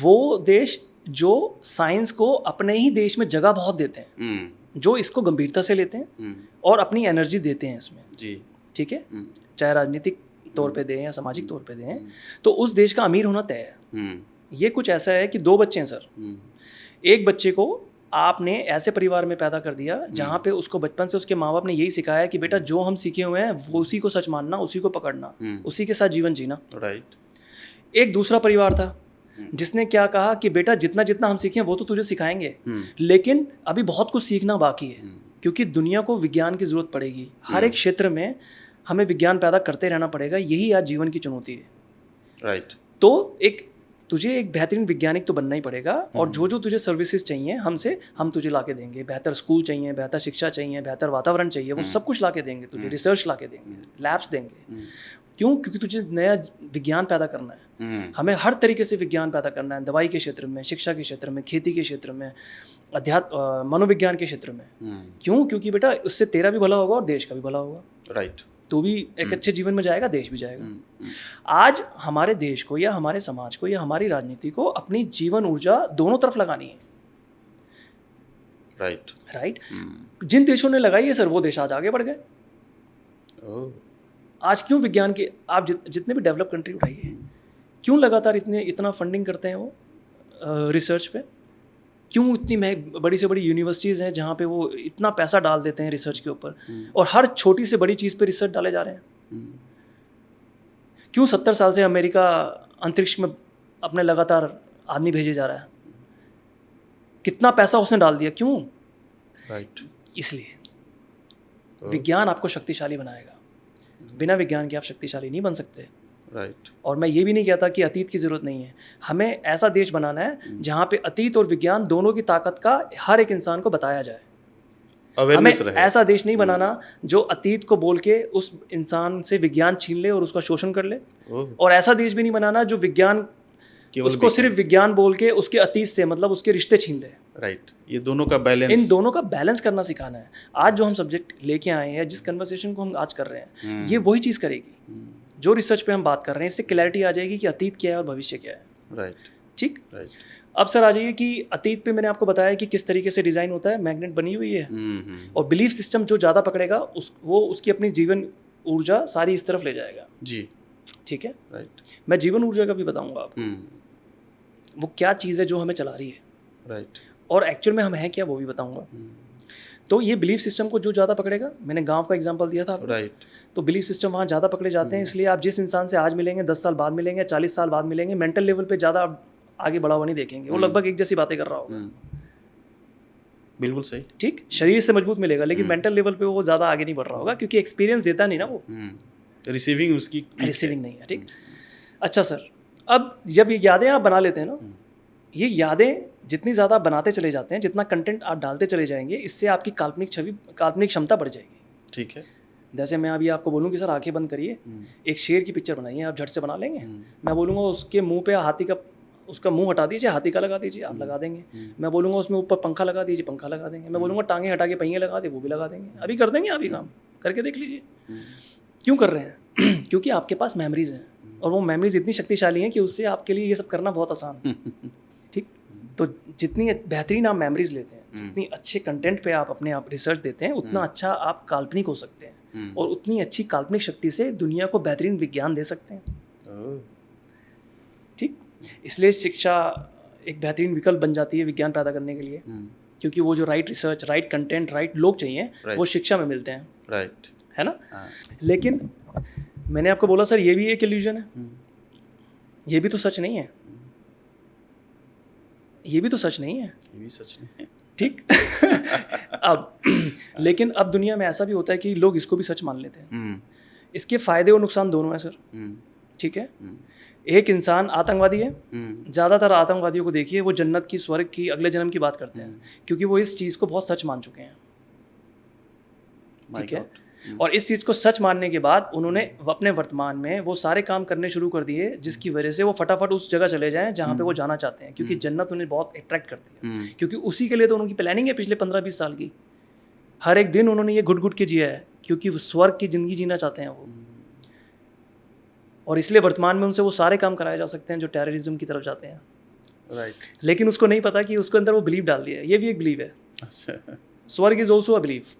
वो देश जो साइंस को अपने ही देश में जगह बहुत देते हैं, जो इसको गंभीरता से लेते हैं और अपनी एनर्जी देते हैं इसमें। जी ठीक है, चाहे राजनीतिक तौर पे दें या सामाजिक तौर पे दें, तो उस देश का अमीर होना तय है। ये कुछ ऐसा है कि 2 बच्चे हैं सर, एक बच्चे को आपने ऐसे परिवार में पैदा कर दिया जहाँ पे उसको बचपन से उसके माँ बाप ने यही सिखाया कि बेटा जो हम सीखे हुए हैं वो उसी को सच मानना, उसी को पकड़ना, उसी के साथ जीवन जीना। राइट। एक दूसरा परिवार था जिसने क्या कहा कि बेटा जितना जितना हम सीखे वो तो तुझे सिखाएंगे, लेकिन अभी बहुत कुछ सीखना बाकी है, क्योंकि दुनिया को विज्ञान की जरूरत पड़ेगी। हर एक क्षेत्र में हमें विज्ञान पैदा करते रहना पड़ेगा, यही आज जीवन की चुनौती है। राइट। तुझे एक बेहतरीन वैज्ञानिक तो बनना ही पड़ेगा, और जो जो तुझे सर्विसेज चाहिए हमसे, हम तुझे ला के देंगे। बेहतर स्कूल चाहिए, बेहतर शिक्षा चाहिए, बेहतर वातावरण चाहिए, वो सब कुछ ला के देंगे तुझे, रिसर्च ला के देंगे, लैब्स देंगे। क्यों? क्योंकि तुझे नया विज्ञान पैदा करना है। हमें हर तरीके से विज्ञान पैदा करना है, दवाई के क्षेत्र में, शिक्षा के क्षेत्र में, खेती के क्षेत्र में, अध्यात्म मनोविज्ञान के क्षेत्र में। क्यों? क्योंकि बेटा उससे तेरा भी भला होगा और देश का भी भला होगा। राइट। तू भी एक अच्छे जीवन में जाएगा, देश भी जाएगा। आज हमारे देश को या हमारे समाज को या हमारी राजनीति को अपनी जीवन ऊर्जा दोनों तरफ लगानी है। राइट। जिन देशों ने लगाई है सर, वो देश आज आगे बढ़ गए। आज क्यों विज्ञान के आप जितने भी डेवलप कंट्री उठाइए, क्यों लगातार इतना फंडिंग करते हैं वो रिसर्च पे? क्यों इतनी बड़ी से बड़ी यूनिवर्सिटीज़ हैं जहाँ पे वो इतना पैसा डाल देते हैं रिसर्च के ऊपर, और हर छोटी से बड़ी चीज़ पे रिसर्च डाले जा रहे हैं? क्यों 70 साल से अमेरिका अंतरिक्ष में अपने लगातार आदमी भेजे जा रहा है? कितना पैसा उसने डाल दिया, क्यों? राइट। इसलिए विज्ञान आपको शक्तिशाली बनाएगा। बिना विज्ञान के आप शक्तिशाली नहीं बन सकते। राइट। और मैं ये भी नहीं कहता कि अतीत की ज़रूरत नहीं है। हमें ऐसा देश बनाना है जहाँ पे अतीत और विज्ञान दोनों की ताकत का हर एक इंसान को बताया जाए। हमें ऐसा देश नहीं बनाना जो अतीत को बोल के उस इंसान से विज्ञान छीन ले और उसका शोषण कर ले, और ऐसा देश भी नहीं बनाना जो विज्ञान उसको सिर्फ विज्ञान बोल के उसके अतीत से मतलब उसके रिश्ते छीन ले। राइट। ये दोनों का बैलेंस, इन दोनों का बैलेंस करना सिखाना है। आज जो हम सब्जेक्ट लेके आए हैं, जिस कन्वर्सेशन को हम आज कर रहे हैं, ये वही चीज़ करेगी। जो रिसर्च पे हम बात कर रहे हैं, इससे क्लैरिटी आ जाएगी कि अतीत क्या है और भविष्य क्या है। राइट। ठीक। राइट। अब सर आ जाइए कि अतीत पे मैंने आपको बताया कि किस तरीके से डिज़ाइन होता है, मैग्नेट बनी हुई है, और बिलीफ सिस्टम जो ज़्यादा पकड़ेगा वो उसकी अपनी जीवन ऊर्जा सारी इस तरफ ले जाएगा। जी। ठीक है। राइट। मैं जीवन ऊर्जा का भी बताऊंगा आपको, वो क्या चीज़ है जो हमें चला रही है। राइट। और एक्चुअल में हम हैं क्या, वो भी बताऊंगा। तो ये बिलीफ सिस्टम को जो ज़्यादा पकड़ेगा, मैंने गांव का एग्जांपल दिया था। राइट। तो बिलीफ सिस्टम वहाँ ज़्यादा पकड़े जाते हैं, इसलिए आप जिस इंसान से आज मिलेंगे, 10 साल बाद मिलेंगे, 40 साल बाद मिलेंगे, मेंटल लेवल पे ज़्यादा आगे बढ़ा हुआ नहीं देखेंगे। वो लगभग एक जैसी बातें कर रहा होगा। बिल्कुल सही। ठीक। शरीर से मजबूत मिलेगा, लेकिन मेंटल लेवल पे वो ज़्यादा आगे नहीं बढ़ रहा होगा, क्योंकि एक्सपीरियंस देता नहीं ना वो। रिसीविंग उसकी रिसीविंग नहीं है। ठीक। अच्छा सर, अब जब ये यादें आप बना लेते हैं ना, ये यादें जितनी ज़्यादा बनाते चले जाते हैं, जितना कंटेंट आप डालते चले जाएंगे, इससे आपकी काल्पनिक क्षमता बढ़ जाएगी। ठीक है। जैसे मैं अभी आपको बोलूँ कि सर आंखें बंद करिए, एक शेर की पिक्चर बनाइए, आप झट से बना लेंगे। मैं बोलूँगा उसके मुंह पे हाथी का, उसका मुंह हटा दीजिए, हाथी का लगा दीजिए, आप लगा देंगे। मैं बोलूँगा उसमें ऊपर पंखा लगा दीजिए, पंखा लगा देंगे। मैं बोलूँगा टांगे हटा के पहिए लगा दे, वो भी लगा देंगे। अभी कर देंगे, अभी काम करके देख लीजिए। क्यों कर रहे हैं? क्योंकि आपके पास मेमोरीज हैं, और वो मेमोरीज इतनी शक्तिशाली हैं कि उससे आपके लिए ये सब करना बहुत आसान है। ठीक। तो जितनी बेहतरीन आप मेमोरीज लेते हैं, जितनी अच्छे कंटेंट पे आप अपने आप रिसर्च देते हैं, उतना अच्छा आप काल्पनिक हो सकते हैं, और उतनी अच्छी काल्पनिक शक्ति से दुनिया को बेहतरीन विज्ञान दे सकते हैं। ठीक। इसलिए शिक्षा एक बेहतरीन विकल्प बन जाती है विज्ञान पैदा करने के लिए, क्योंकि वो जो right research, right content, right लोग चाहिए, वो शिक्षा में मिलते हैं। राइट। है ना? लेकिन मैंने आपको बोला सर ये भी एक इल्यूजन है, ये भी तो सच नहीं है, ये भी तो सच नहीं है, ये भी सच नहीं है। ठीक। अब लेकिन अब दुनिया में ऐसा भी होता है कि लोग इसको भी सच मान लेते हैं। इसके फायदे और नुकसान दोनों हैं सर। ठीक है। एक इंसान आतंकवादी है, ज़्यादातर आतंकवादियों को देखिए, वो जन्नत की, स्वर्ग की, अगले जन्म की बात करते हैं, क्योंकि वो इस चीज़ को बहुत सच मान चुके हैं। ठीक है। और इस चीज़ को सच मानने के बाद उन्होंने अपने वर्तमान में वो सारे काम करने शुरू कर दिए जिसकी वजह से वो फटाफट उस जगह चले जाएं जहाँ पे वो जाना चाहते हैं, क्योंकि जन्नत उन्हें बहुत अट्रैक्ट करती है, क्योंकि उसी के लिए तो उनकी प्लानिंग है पिछले 15-20 साल की। हर एक दिन उन्होंने ये घुट घुट के जिया है, क्योंकि वो स्वर्ग की ज़िंदगी जीना चाहते हैं वो, और इसलिए वर्तमान में उनसे वो सारे काम कराए जा सकते हैं जो टेररिज्म की तरफ जाते हैं। राइट। लेकिन उसको नहीं पता कि उसके अंदर वो बिलीव डाल दिया है। ये भी एक बिलीव है। स्वर्ग इज ऑल्सो अ बिलीव।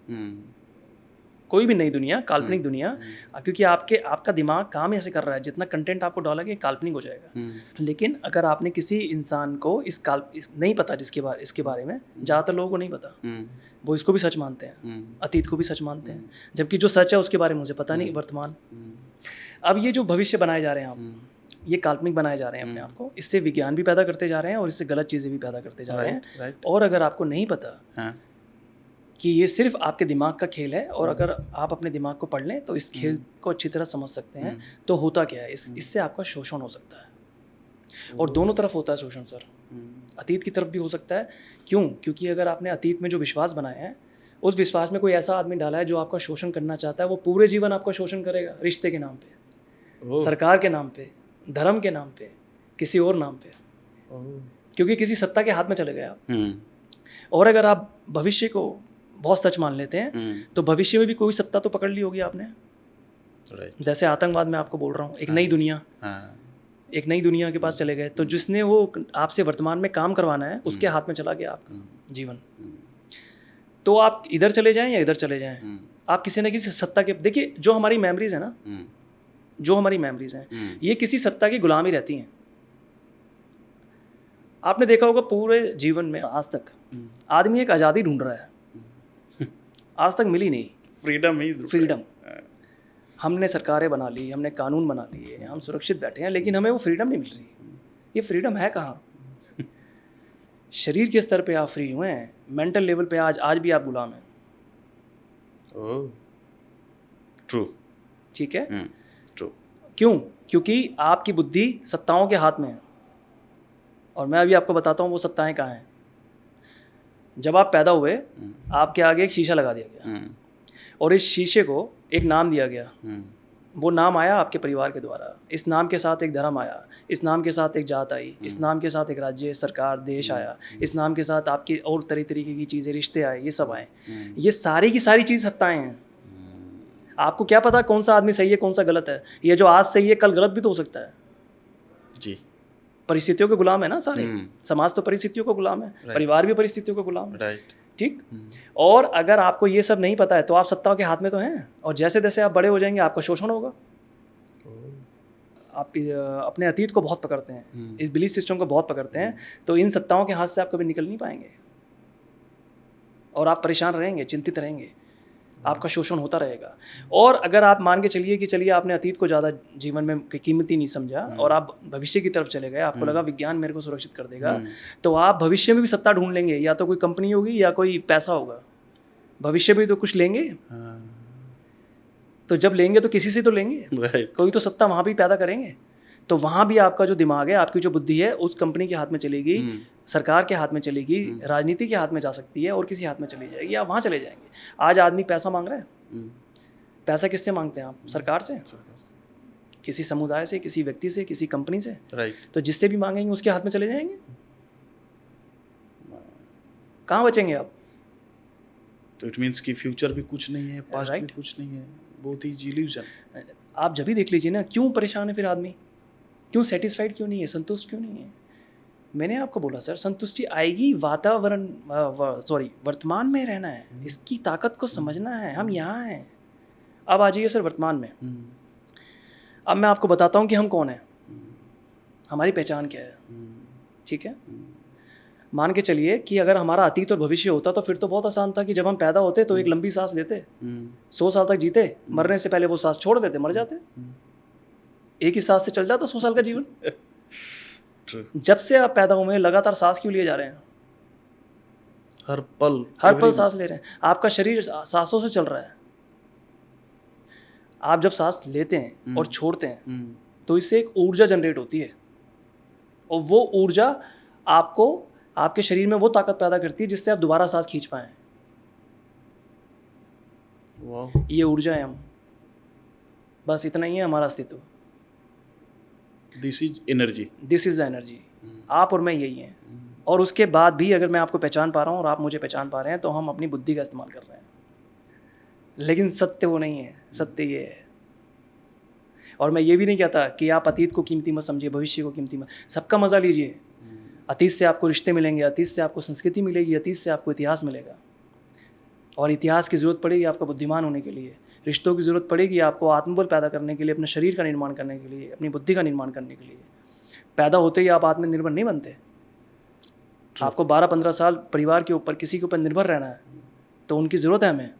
कोई भी नई दुनिया, काल्पनिक दुनिया, क्योंकि आपका दिमाग काम ऐसे कर रहा है, जितना कंटेंट आपको डालोगे काल्पनिक हो जाएगा। लेकिन अगर आपने किसी इंसान को नहीं पता इसके बारे में, ज़्यादातर लोगों को नहीं पता, वो इसको भी सच मानते हैं, अतीत को भी सच मानते हैं, जबकि जो सच है उसके बारे में मुझे पता नहीं वर्तमान। अब ये जो भविष्य बनाए जा रहे हैं आप, ये काल्पनिक बनाए जा रहे हैं अपने आप को, इससे विज्ञान भी पैदा करते जा रहे हैं और इससे गलत चीज़ें भी पैदा करते जा रहे हैं। और अगर आपको नहीं पता कि ये सिर्फ आपके दिमाग का खेल है, और अगर आप अपने दिमाग को पढ़ लें तो इस खेल को अच्छी तरह समझ सकते हैं, तो होता क्या है, इससे आपका शोषण हो सकता है। और दोनों तरफ होता है शोषण सर, अतीत की तरफ भी हो सकता है। क्यों? क्योंकि अगर आपने अतीत में जो विश्वास बनाए हैं, उस विश्वास में कोई ऐसा आदमी डाला है जो आपका शोषण करना चाहता है, वो पूरे जीवन आपका शोषण करेगा, रिश्ते के नाम पे, सरकार के नाम पे, धर्म के नाम पे, किसी और नाम पे, क्योंकि किसी सत्ता के हाथ में चले गए आप। और अगर आप भविष्य को बहुत सच मान लेते हैं तो भविष्य में भी कोई सत्ता तो पकड़ ली होगी आपने। जैसे आतंकवाद में आपको बोल रहा हूँ, एक नई दुनिया, एक नई दुनिया के पास चले गए, तो जिसने वो आपसे वर्तमान में काम करवाना है उसके हाथ में चला गया आपका जीवन। तो आप इधर चले जाएं या इधर चले जाएं, आप किसी न किसी सत्ता के, देखिए जो हमारी मेमोरीज है ना, जो हमारी मेमोरीज हैं, ये किसी सत्ता की गुलामी रहती हैं। आपने देखा होगा पूरे जीवन में आज तक आदमी एक आज़ादी ढूंढ रहा है, आज तक मिली नहीं। फ्रीडम ही फ्रीडम हमने सरकारें बना ली, हमने कानून बना लिए, हम सुरक्षित बैठे हैं, लेकिन हमें वो फ्रीडम नहीं मिल रही। ये फ्रीडम है कहाँ? शरीर के स्तर पे आप फ्री हुए हैं, मेंटल लेवल पे आज भी आप गुलाम हैं। ट्रू। ठीक है, ट्रू। क्यों? क्योंकि आपकी बुद्धि सत्ताओं के हाथ में है, और मैं अभी आपको बताता हूँ वो सत्ताएं कहाँ हैं। जब आप पैदा हुए, आपके आगे एक शीशा लगा दिया गया, और इस शीशे को एक नाम दिया गया। वो नाम आया आपके परिवार के द्वारा, इस नाम के साथ एक धर्म आया, इस नाम के साथ एक जात आई, इस नाम के साथ एक राज्य, सरकार, देश आया, इस नाम के साथ आपकी और तरह तरीके की चीज़ें, रिश्ते आए, ये सब आए। ये सारी की सारी चीज़ सत्ताएं हैं। आपको क्या पता कौन सा आदमी सही है, कौन सा गलत है? ये जो आज सही है कल गलत भी तो हो सकता है जी। परिस्थितियों के गुलाम है ना सारे। समाज तो परिस्थितियों का गुलाम है, परिवार भी परिस्थितियों का गुलाम है। राइट। ठीक। और अगर आपको ये सब नहीं पता है तो आप सत्ताओं के हाथ में तो हैं, और जैसे जैसे आप बड़े हो जाएंगे आपका शोषण होगा। आप अपने अतीत को बहुत पकड़ते हैं, इस बिलीफ सिस्टम को बहुत पकड़ते हैं, तो इन सत्ताओं के हाथ से आप कभी निकल नहीं पाएंगे, और आप परेशान रहेंगे, चिंतित रहेंगे, आपका शोषण होता रहेगा। और अगर आप मान के चलिए कि चलिए आपने अतीत को ज़्यादा जीवन में कीमती नहीं समझा और आप भविष्य की तरफ चले गए, आपको लगा विज्ञान मेरे को सुरक्षित कर देगा, तो आप भविष्य में भी सत्ता ढूंढ लेंगे, या तो कोई कंपनी होगी या कोई पैसा होगा। भविष्य में तो कुछ लेंगे, तो जब लेंगे तो किसी से तो लेंगे, कोई तो सत्ता वहाँ भी पैदा करेंगे। तो वहाँ भी आपका जो दिमाग है, आपकी जो बुद्धि है, उस कंपनी के हाथ में चलेगी, सरकार के हाथ में चलेगी, राजनीति के हाथ में जा सकती है, और किसी हाथ में चली जाएगी, आप वहाँ चले जाएंगे। आज आदमी पैसा मांग रहा है, पैसा किससे मांगते हैं आप? सरकार से, किसी समुदाय से, किसी व्यक्ति से, किसी कंपनी से। तो जिससे भी मांगेंगे उसके हाथ में चले जाएंगे, कहाँ बचेंगे आप? तो इट मीन्स कि फ्यूचर भी कुछ नहीं है, पास्ट भी कुछ नहीं है, बहुत ही इल्यूजन। आप जब भी देख लीजिए ना, क्यों परेशान है फिर आदमी, क्यों सेटिस्फाइड क्यों नहीं है, संतुष्ट क्यों नहीं है? मैंने आपको बोला सर, संतुष्टि आएगी वातावरण वर्तमान में रहना है, इसकी ताकत को समझना है। हम यहाँ हैं। अब आ जाइए सर वर्तमान में। अब मैं आपको बताता हूँ कि हम कौन हैं, हमारी पहचान क्या है। ठीक है, मान के चलिए कि अगर हमारा अतीत और भविष्य होता तो फिर तो बहुत आसान था कि जब हम पैदा होते तो एक लंबी सांस लेते, 100 साल तक जीते, मरने से पहले वो सांस छोड़ देते, मर जाते, एक ही सांस से चल जाता 100 साल का जीवन। जब से आप पैदा हुए लगातार सांस क्यों लिए जा रहे हैं? हर पल सांस ले रहे हैं। आपका शरीर सांसों से चल रहा है। आप जब सांस लेते हैं और छोड़ते हैं तो इससे एक ऊर्जा जनरेट होती है, और वो ऊर्जा आपको आपके शरीर में वो ताकत पैदा करती है जिससे आप दोबारा सांस खींच पाएं। ये ऊर्जा है हम, बस इतना ही है हमारा अस्तित्व। This is energy, this is the energy. आप और मैं यही हैं। और उसके बाद भी अगर मैं आपको पहचान पा रहा हूँ और आप मुझे पहचान पा रहे हैं तो हम अपनी बुद्धि का इस्तेमाल कर रहे हैं, लेकिन सत्य वो नहीं है, सत्य ये है। और मैं ये भी नहीं कहता कि आप अतीत को कीमती मत समझिए, भविष्य को कीमती मत, सबका मज़ा लीजिए। अतीत से आपको रिश्ते मिलेंगे, अतीत से आपको संस्कृति मिलेगी, अतीत से आपको इतिहास मिलेगा, और इतिहास की ज़रूरत पड़ेगी आपको बुद्धिमान होने के लिए, रिश्तों की ज़रूरत पड़ेगी आपको आत्मबल पैदा करने के लिए, अपने शरीर का निर्माण करने के लिए, अपनी बुद्धि का निर्माण करने के लिए। पैदा होते ही आप आत्मनिर्भर नहीं बनते। आपको 12-15 साल परिवार के ऊपर, किसी के ऊपर निर्भर रहना है, तो उनकी ज़रूरत है हमें।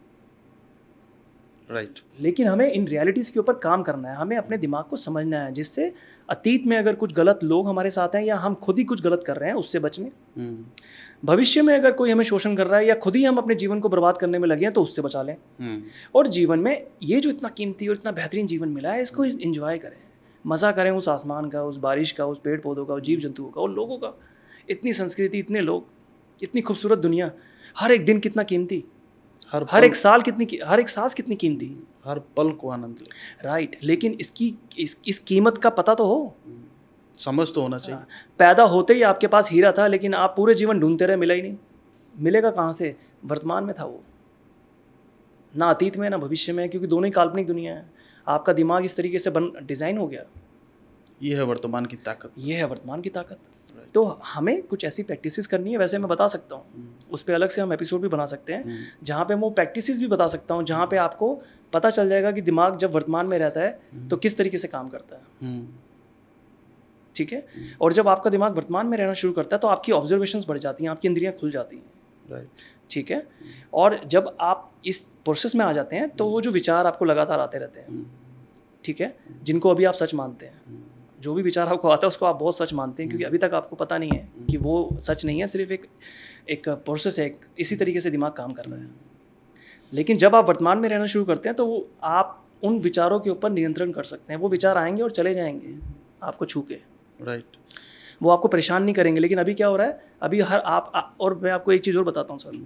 राइट। लेकिन हमें इन रियलिटीज़ के ऊपर काम करना है, हमें अपने दिमाग को समझना है, जिससे अतीत में अगर कुछ गलत लोग हमारे साथ हैं या हम खुद ही कुछ गलत कर रहे हैं उससे बचने, भविष्य में अगर कोई हमें शोषण कर रहा है या खुद ही हम अपने जीवन को बर्बाद करने में लगे हैं तो उससे बचा लें। और जीवन में ये जो इतना कीमती और इतना बेहतरीन जीवन मिला है, इसको एंजॉय करें, मज़ा करें उस आसमान का, उस बारिश का, उस पेड़ पौधों का, उस जीव जंतुओं का, उन लोगों का। इतनी संस्कृति, इतने लोग, इतनी खूबसूरत दुनिया, हर एक दिन कितना कीमती, हर एक साल हर एक सांस कितनी कीमती, हर पल को आनंद ले। राइट। लेकिन इस कीमत का पता तो हो, समझ तो होना चाहिए। पैदा होते ही आपके पास हीरा था, लेकिन आप पूरे जीवन ढूंढते रहे, मिला ही नहीं। मिलेगा कहाँ से? वर्तमान में था वो, ना अतीत में ना भविष्य में, क्योंकि दोनों ही काल्पनिक दुनिया है। आपका दिमाग इस तरीके से डिज़ाइन हो गया। ये है वर्तमान की ताकत। ये है वर्तमान की ताकत। तो हमें कुछ ऐसी प्रैक्टिसेस करनी है। वैसे मैं बता सकता हूँ, उस पर अलग से हम एपिसोड भी बना सकते हैं, जहाँ पे मैं वो प्रैक्टिसेस भी बता सकता हूँ, जहाँ पे आपको पता चल जाएगा कि दिमाग जब वर्तमान में रहता है तो किस तरीके से काम करता है। ठीक है। और जब आपका दिमाग वर्तमान में रहना शुरू करता है तो आपकी ऑब्जर्वेशंस बढ़ जाती हैं, आपकी इंद्रियां खुल जाती हैं। राइट। ठीक है। और जब आप इस प्रोसेस में आ जाते हैं तो वो जो विचार आपको लगातार आते रहते हैं, ठीक है, जिनको अभी आप सच मानते हैं, जो भी विचार आपको आता है उसको आप बहुत सच मानते हैं, क्योंकि अभी तक आपको पता नहीं है कि वो सच नहीं है, सिर्फ एक प्रोसेस है, इसी तरीके से दिमाग काम कर रहा है। लेकिन जब आप वर्तमान में रहना शुरू करते हैं तो आप उन विचारों के ऊपर नियंत्रण कर सकते हैं। वो विचार आएंगे और चले जाएंगे आपको छू के। राइट। वो आपको परेशान नहीं करेंगे। लेकिन अभी क्या हो रहा है, अभी और मैं आपको एक चीज़ और बताता हूँ सर,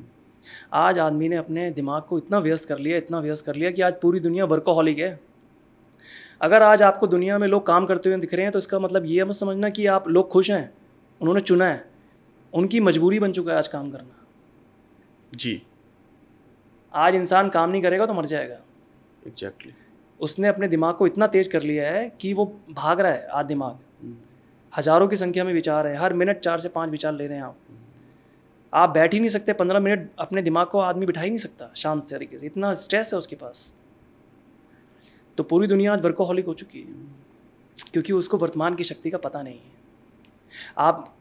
आज आदमी ने अपने दिमाग को इतना व्यस्त कर लिया, इतना व्यस्त कर लिया कि आज पूरी दुनिया वर्कोहॉलिक है। अगर आज आपको दुनिया में लोग काम करते हुए दिख रहे हैं तो इसका मतलब ये मत समझना कि आप लोग खुश हैं, उन्होंने चुना है, उनकी मजबूरी बन चुका है आज काम करना। जी। आज इंसान काम नहीं करेगा तो मर जाएगा। एग्जैक्टली। उसने अपने दिमाग को इतना तेज कर लिया है कि वो भाग रहा है। आज दिमाग हजारों की संख्या में विचार है, हर मिनट 4 से 5 विचार ले रहे हैं आप बैठ ही नहीं सकते 15 मिनट, अपने दिमाग को आदमी बिठा ही नहीं सकता शांत तरीके से, इतना स्ट्रेस है उसके पास। तो पूरी दुनिया आज वर्कोहॉलिक हो चुकी है, क्योंकि उसको वर्तमान की शक्ति का पता नहीं है। आप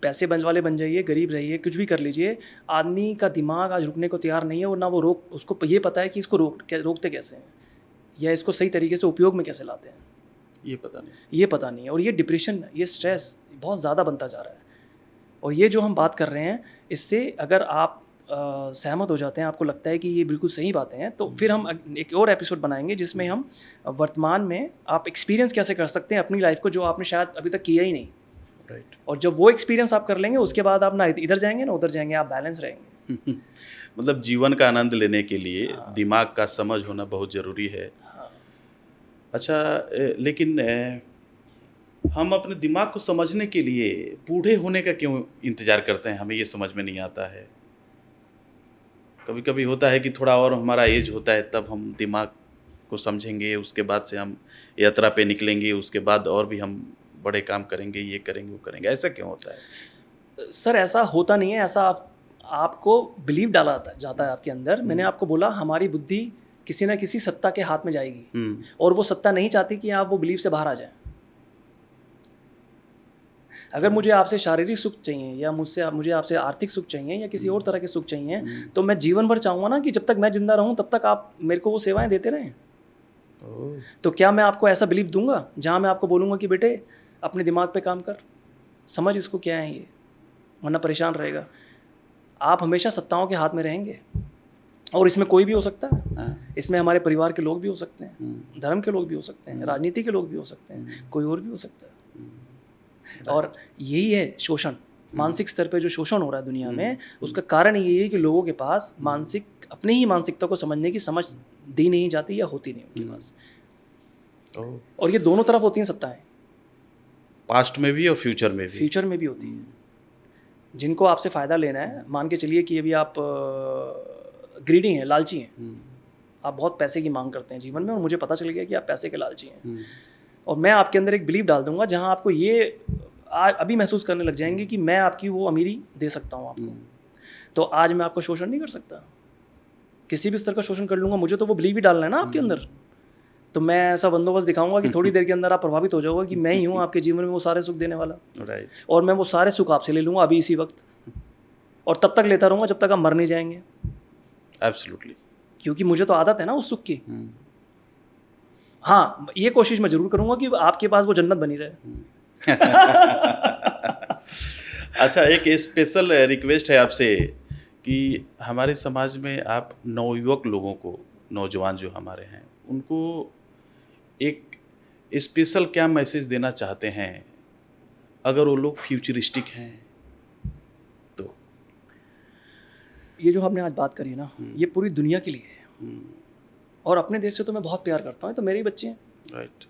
पैसे वाले बन जाइए, गरीब रहिए, कुछ भी कर लीजिए, आदमी का दिमाग आज रुकने को तैयार नहीं है। और ना वो उसको ये पता है कि इसको रोकते कैसे हैं, या इसको सही तरीके से उपयोग में कैसे लाते हैं, ये पता नहीं है। और ये डिप्रेशन, ये स्ट्रेस बहुत ज़्यादा बनता जा रहा है। और ये जो हम बात कर रहे हैं, इससे अगर आप सहमत हो जाते हैं, आपको लगता है कि ये बिल्कुल सही बातें हैं, तो फिर हम एक और एपिसोड बनाएंगे जिसमें हम वर्तमान में आप एक्सपीरियंस कैसे कर सकते हैं अपनी लाइफ को, जो आपने शायद अभी तक किया ही नहीं। राइट। और जब वो एक्सपीरियंस आप कर लेंगे, उसके बाद आप ना इधर जाएंगे ना उधर जाएंगे, आप बैलेंस रहेंगे। मतलब जीवन का आनंद लेने के लिए दिमाग का समझ होना बहुत ज़रूरी है। अच्छा, लेकिन हम अपने दिमाग को समझने के लिए बूढ़े होने का क्यों इंतज़ार करते हैं? हमें ये समझ में नहीं आता है। कभी कभी होता है कि थोड़ा और हमारा एज होता है तब हम दिमाग को समझेंगे, उसके बाद से हम यात्रा पे निकलेंगे, उसके बाद और भी हम बड़े काम करेंगे, ये करेंगे, वो करेंगे। ऐसा क्यों होता है? सर ऐसा होता नहीं है, ऐसा आपको बिलीव डाला जाता है आपके अंदर। मैंने आपको बोला, हमारी बुद्धि किसी ना किसी सत्ता के हाथ में जाएगी, और वो सत्ता नहीं चाहती कि आप वो बिलीव से बाहर आ जाएं। अगर मुझे आपसे शारीरिक सुख चाहिए, या मुझे आपसे आर्थिक सुख चाहिए, या किसी और तरह के सुख चाहिए, तो मैं जीवन भर चाहूँगा ना कि जब तक मैं जिंदा रहूँ तब तक आप मेरे को वो सेवाएं देते रहें। तो क्या मैं आपको ऐसा बिलीव दूंगा जहाँ मैं आपको बोलूँगा कि बेटे अपने दिमाग पे काम कर, समझ इसको क्या है ये, वरना परेशान रहेगा। आप हमेशा सत्ताओं के हाथ में रहेंगे, और इसमें कोई भी हो सकता है। इसमें हमारे परिवार के लोग भी हो सकते हैं, धर्म के लोग भी हो सकते हैं, राजनीति के लोग भी हो सकते हैं, कोई और भी हो सकता है। और यही है शोषण, मानसिक स्तर पे जो शोषण हो रहा है दुनिया में, उसका कारण यही है कि लोगों के पास अपनी ही मानसिकता को समझने की समझ दी नहीं जाती, या होती नहीं उनके पास। और ये दोनों तरफ होती हैं सत्ताएं, पास्ट में भी और फ्यूचर में भी होती है। जिनको आपसे फ़ायदा लेना है, मान के चलिए कि अभी आप ग्रीडी हैं, लालची हैं, आप बहुत पैसे की मांग करते हैं जीवन में, और मुझे पता चल गया कि आप पैसे के लालची हैं, और मैं आपके अंदर एक बिलीव डाल दूंगा जहां आपको ये अभी महसूस करने लग जाएंगे कि मैं आपकी वो अमीरी दे सकता हूं आपको। तो आज मैं आपका शोषण नहीं कर सकता, किसी भी स्तर का शोषण कर लूँगा, मुझे तो वो बिलीव ही डालना है ना आपके अंदर। तो मैं ऐसा बंदोबस्त दिखाऊंगा कि थोड़ी देर के अंदर आप प्रभावित हो जाओगे कि मैं ही हूँ आपके जीवन में वो सारे सुख देने वाला। राइट। और मैं वो सारे सुख आपसे ले लूँगा अभी इसी वक्त, और तब तक लेता रहूँगा जब तक आप मर नहीं जाएंगे। एब्सोल्युटली। क्योंकि मुझे तो आदत है ना उस सुख की। हाँ, ये कोशिश मैं जरूर करूँगा कि आपके पास वो जन्नत बनी रहे। अच्छा, एक स्पेशल रिक्वेस्ट है आपसे कि हमारे समाज में आप नवयुवक लोगों को, नौजवान जो हमारे हैं, उनको एक स्पेशल क्या मैसेज देना चाहते हैं अगर वो लोग फ्यूचरिस्टिक हैं तो? ये जो आपने आज बात करी ना, ये पूरी दुनिया के लिए है। और अपने देश से तो मैं बहुत प्यार करता हूँ, तो मेरे ही बच्चे हैं। राइट।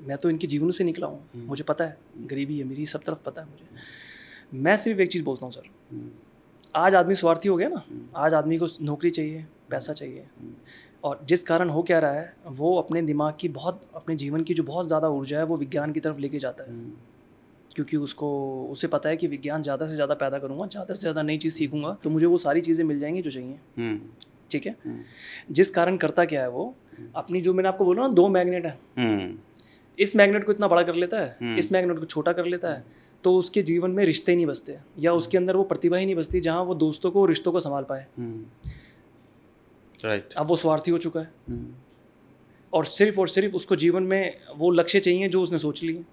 मैं तो इनके जीवन से निकला हूँ, मुझे पता है गरीबी है मेरी, सब तरफ पता है मुझे। मैं सिर्फ एक चीज़ बोलता हूँ सर, आज आदमी स्वार्थी हो गया ना, आज आदमी को नौकरी चाहिए, पैसा चाहिए, और जिस कारण हो क्या रहा है, वो अपने दिमाग की बहुत, अपने जीवन की जो बहुत ज़्यादा ऊर्जा है वो विज्ञान की तरफ लेके जाता है, क्योंकि उसे पता है कि विज्ञान ज़्यादा से ज़्यादा पैदा करूँगा, ज़्यादा से ज़्यादा नई चीज़ सीखूंगा तो मुझे वो सारी चीज़ें मिल जाएंगी जो चाहिए। ठीक है। जिस कारण करता क्या है, वो अपनी, जो मैंने आपको बोला ना 2 मैग्नेट है, इस मैग्नेट को इतना बड़ा कर लेता है, इस मैग्नेट को छोटा कर लेता है, तो उसके जीवन में रिश्ते ही नहीं बसते, या उसके अंदर वो प्रतिभा ही नहीं बसती जहाँ वो दोस्तों को, रिश्तों को संभाल पाए। राइट। अब वो स्वार्थी हो चुका है, और सिर्फ उसको जीवन में वो लक्ष्य चाहिए जो उसने सोच लिए।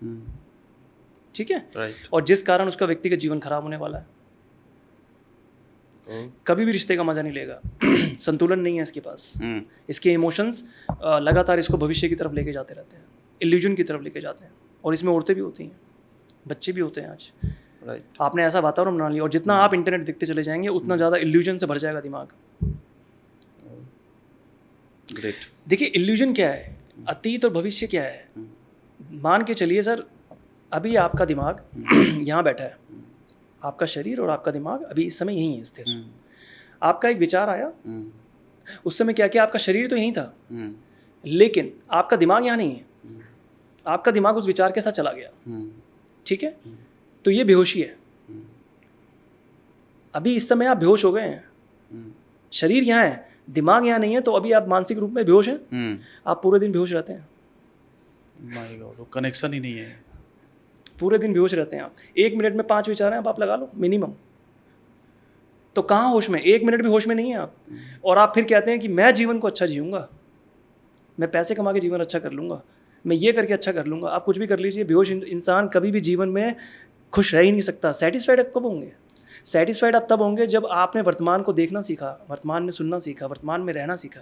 ठीक है। राइट। और जिस कारण उसका व्यक्तिगत जीवन खराब होने वाला है। कभी भी रिश्ते का मजा नहीं लेगा, संतुलन नहीं है इसके पास, इसके इमोशंस लगातार इसको भविष्य की तरफ लेके जाते रहते हैं, इल्यूजन की तरफ लेके जाते हैं, और इसमें औरतें भी होती हैं, बच्चे भी होते हैं आज। राइट। आपने ऐसा वातावरण बना लिया, और जितना आप इंटरनेट देखते चले जाएंगे उतना ज़्यादा इल्यूजन से भर जाएगा दिमाग। ग्रेट। देखिए इल्यूजन क्या है, अतीत और भविष्य क्या है। मान के चलिए सर, अभी आपका दिमाग यहाँ बैठा है, आपका शरीर और आपका दिमाग अभी इस समय यहीं है स्थिर। आपका एक विचार आया, उस समय क्या किया, आपका शरीर तो यहीं था, लेकिन आपका दिमाग यहाँ नहीं है, आपका दिमाग उस विचार के साथ चला गया। ठीक है। तो ये बेहोशी है। अभी इस समय आप बेहोश हो गए हैं, शरीर यहाँ है, दिमाग यहाँ नहीं है, तो अभी आप मानसिक रूप में बेहोश हैं। आप पूरे दिन बेहोश रहते हैं। माय गॉड, कनेक्शन ही नहीं है। पूरे दिन बेहोश रहते हैं आप। 1 मिनट में 5 विचार हैं, आप लगा लो मिनिमम। तो कहाँ होश में, 1 मिनट भी होश में नहीं है आप। और आप फिर कहते हैं कि मैं जीवन को अच्छा जीऊँगा, मैं पैसे कमा के जीवन अच्छा कर लूँगा, मैं ये करके अच्छा कर लूँगा। आप कुछ भी कर लीजिए, बेहोश इंसान कभी भी जीवन में खुश रह ही नहीं सकता। सेटिस्फाइड आप कब होंगे? सेटिस्फाइड आप तब होंगे जब आपने वर्तमान को देखना सीखा, वर्तमान में सुनना सीखा, वर्तमान में रहना सीखा।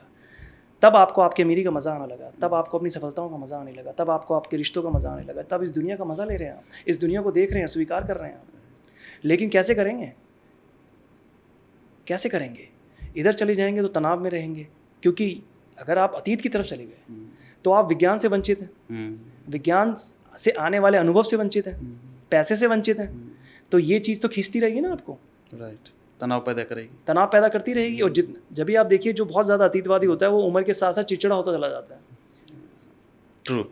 तब आपको आपकी अमीरी का मज़ा आने लगा, तब आपको अपनी सफलताओं का मज़ा आने लगा, तब आपको आपके रिश्तों का मज़ा आने लगा, तब इस दुनिया का मज़ा ले रहे हैं आप, इस दुनिया को देख रहे हैं, स्वीकार कर रहे हैं आप। लेकिन कैसे करेंगे? कैसे करेंगे? इधर चले जाएंगे तो तनाव में रहेंगे, क्योंकि अगर आप अतीत की तरफ चले गए तो आप विज्ञान से वंचित हैं, विज्ञान से आने वाले अनुभव से वंचित हैं, पैसे से वंचित हैं। तो ये चीज़ तो खींचती रहेगी ना आपको। राइट। तनाव पैदा करेगी, तनाव पैदा करती रहेगी। और जब भी आप देखिए, जो बहुत ज़्यादा अतीतवादी होता है वो उम्र के साथ साथ चिड़चिड़ा होता चला जाता है। ट्रू।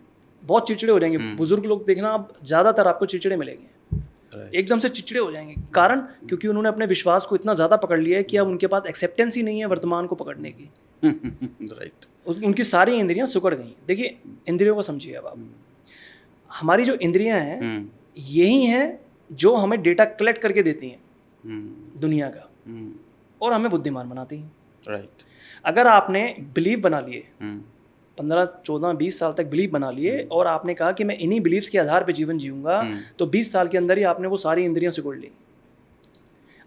बहुत चिड़चिड़े हो जाएंगे। बुजुर्ग लोग देखना, आप ज़्यादातर आपको चिड़चिड़े मिलेंगे, एकदम से चिड़चिड़े हो जाएंगे। कारण क्योंकि उन्होंने अपने विश्वास को इतना ज़्यादा पकड़ लिया है कि अब उनके पास एक्सेप्टेंस ही नहीं है वर्तमान को पकड़ने की। राइट। उनकी सारी इंद्रियां सिकुड़ गई। देखिए इंद्रियों को समझिए अब आप, हमारी जो इंद्रियां हैं यही हैं जो हमें डेटा कलेक्ट करके देती हैं दुनिया का, और हमें बुद्धिमान बनाती हैं। राइट। अगर आपने बिलीव बना लिए, 15, 14, 20 साल तक बिलीव बना लिए, और आपने कहा कि मैं इन्हीं बिलीव्स के आधार पर जीवन जीऊँगा, तो 20 साल के अंदर ही आपने वो सारी इंद्रियां सिकुड़ ली।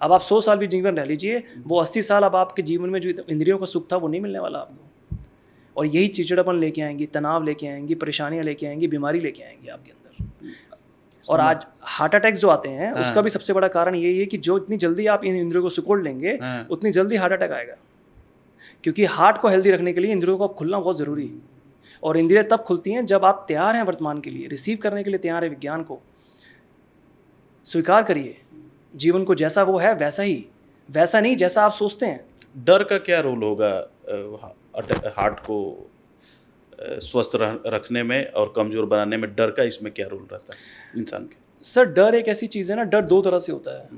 अब आप 100 साल भी जीवन रह लीजिए, वो 80 साल अब आपके जीवन में जो इंद्रियों का सुख था वो नहीं मिलने वाला आपको। और यही चिड़चिड़ापन लेके आएंगी, तनाव लेके आएंगी, परेशानियां लेके आएंगी, बीमारी लेके आएंगी आपके अंदर। और आज हार्ट अटैक्स जो आते हैं, उसका भी सबसे बड़ा कारण यही है कि जो इतनी जल्दी आप इन इंद्रियों को सिकोड़ लेंगे, उतनी जल्दी हार्ट अटैक आएगा। क्योंकि हार्ट को हेल्दी रखने के लिए इंद्रियों को खुलना बहुत ज़रूरी है। और इंद्रियां तब खुलती हैं जब आप तैयार हैं वर्तमान के लिए, रिसीव करने के लिए तैयार है विज्ञान को। स्वीकार करिए जीवन को, जैसा वो है वैसा ही, वैसा नहीं जैसा आप सोचते हैं। डर का क्या रोल होगा हार्ट को स्वस्थ रखने में और कमज़ोर बनाने में? डर का इसमें क्या रोल रहता है इंसान के? सर डर एक ऐसी चीज़ है ना, डर 2 तरह से होता है।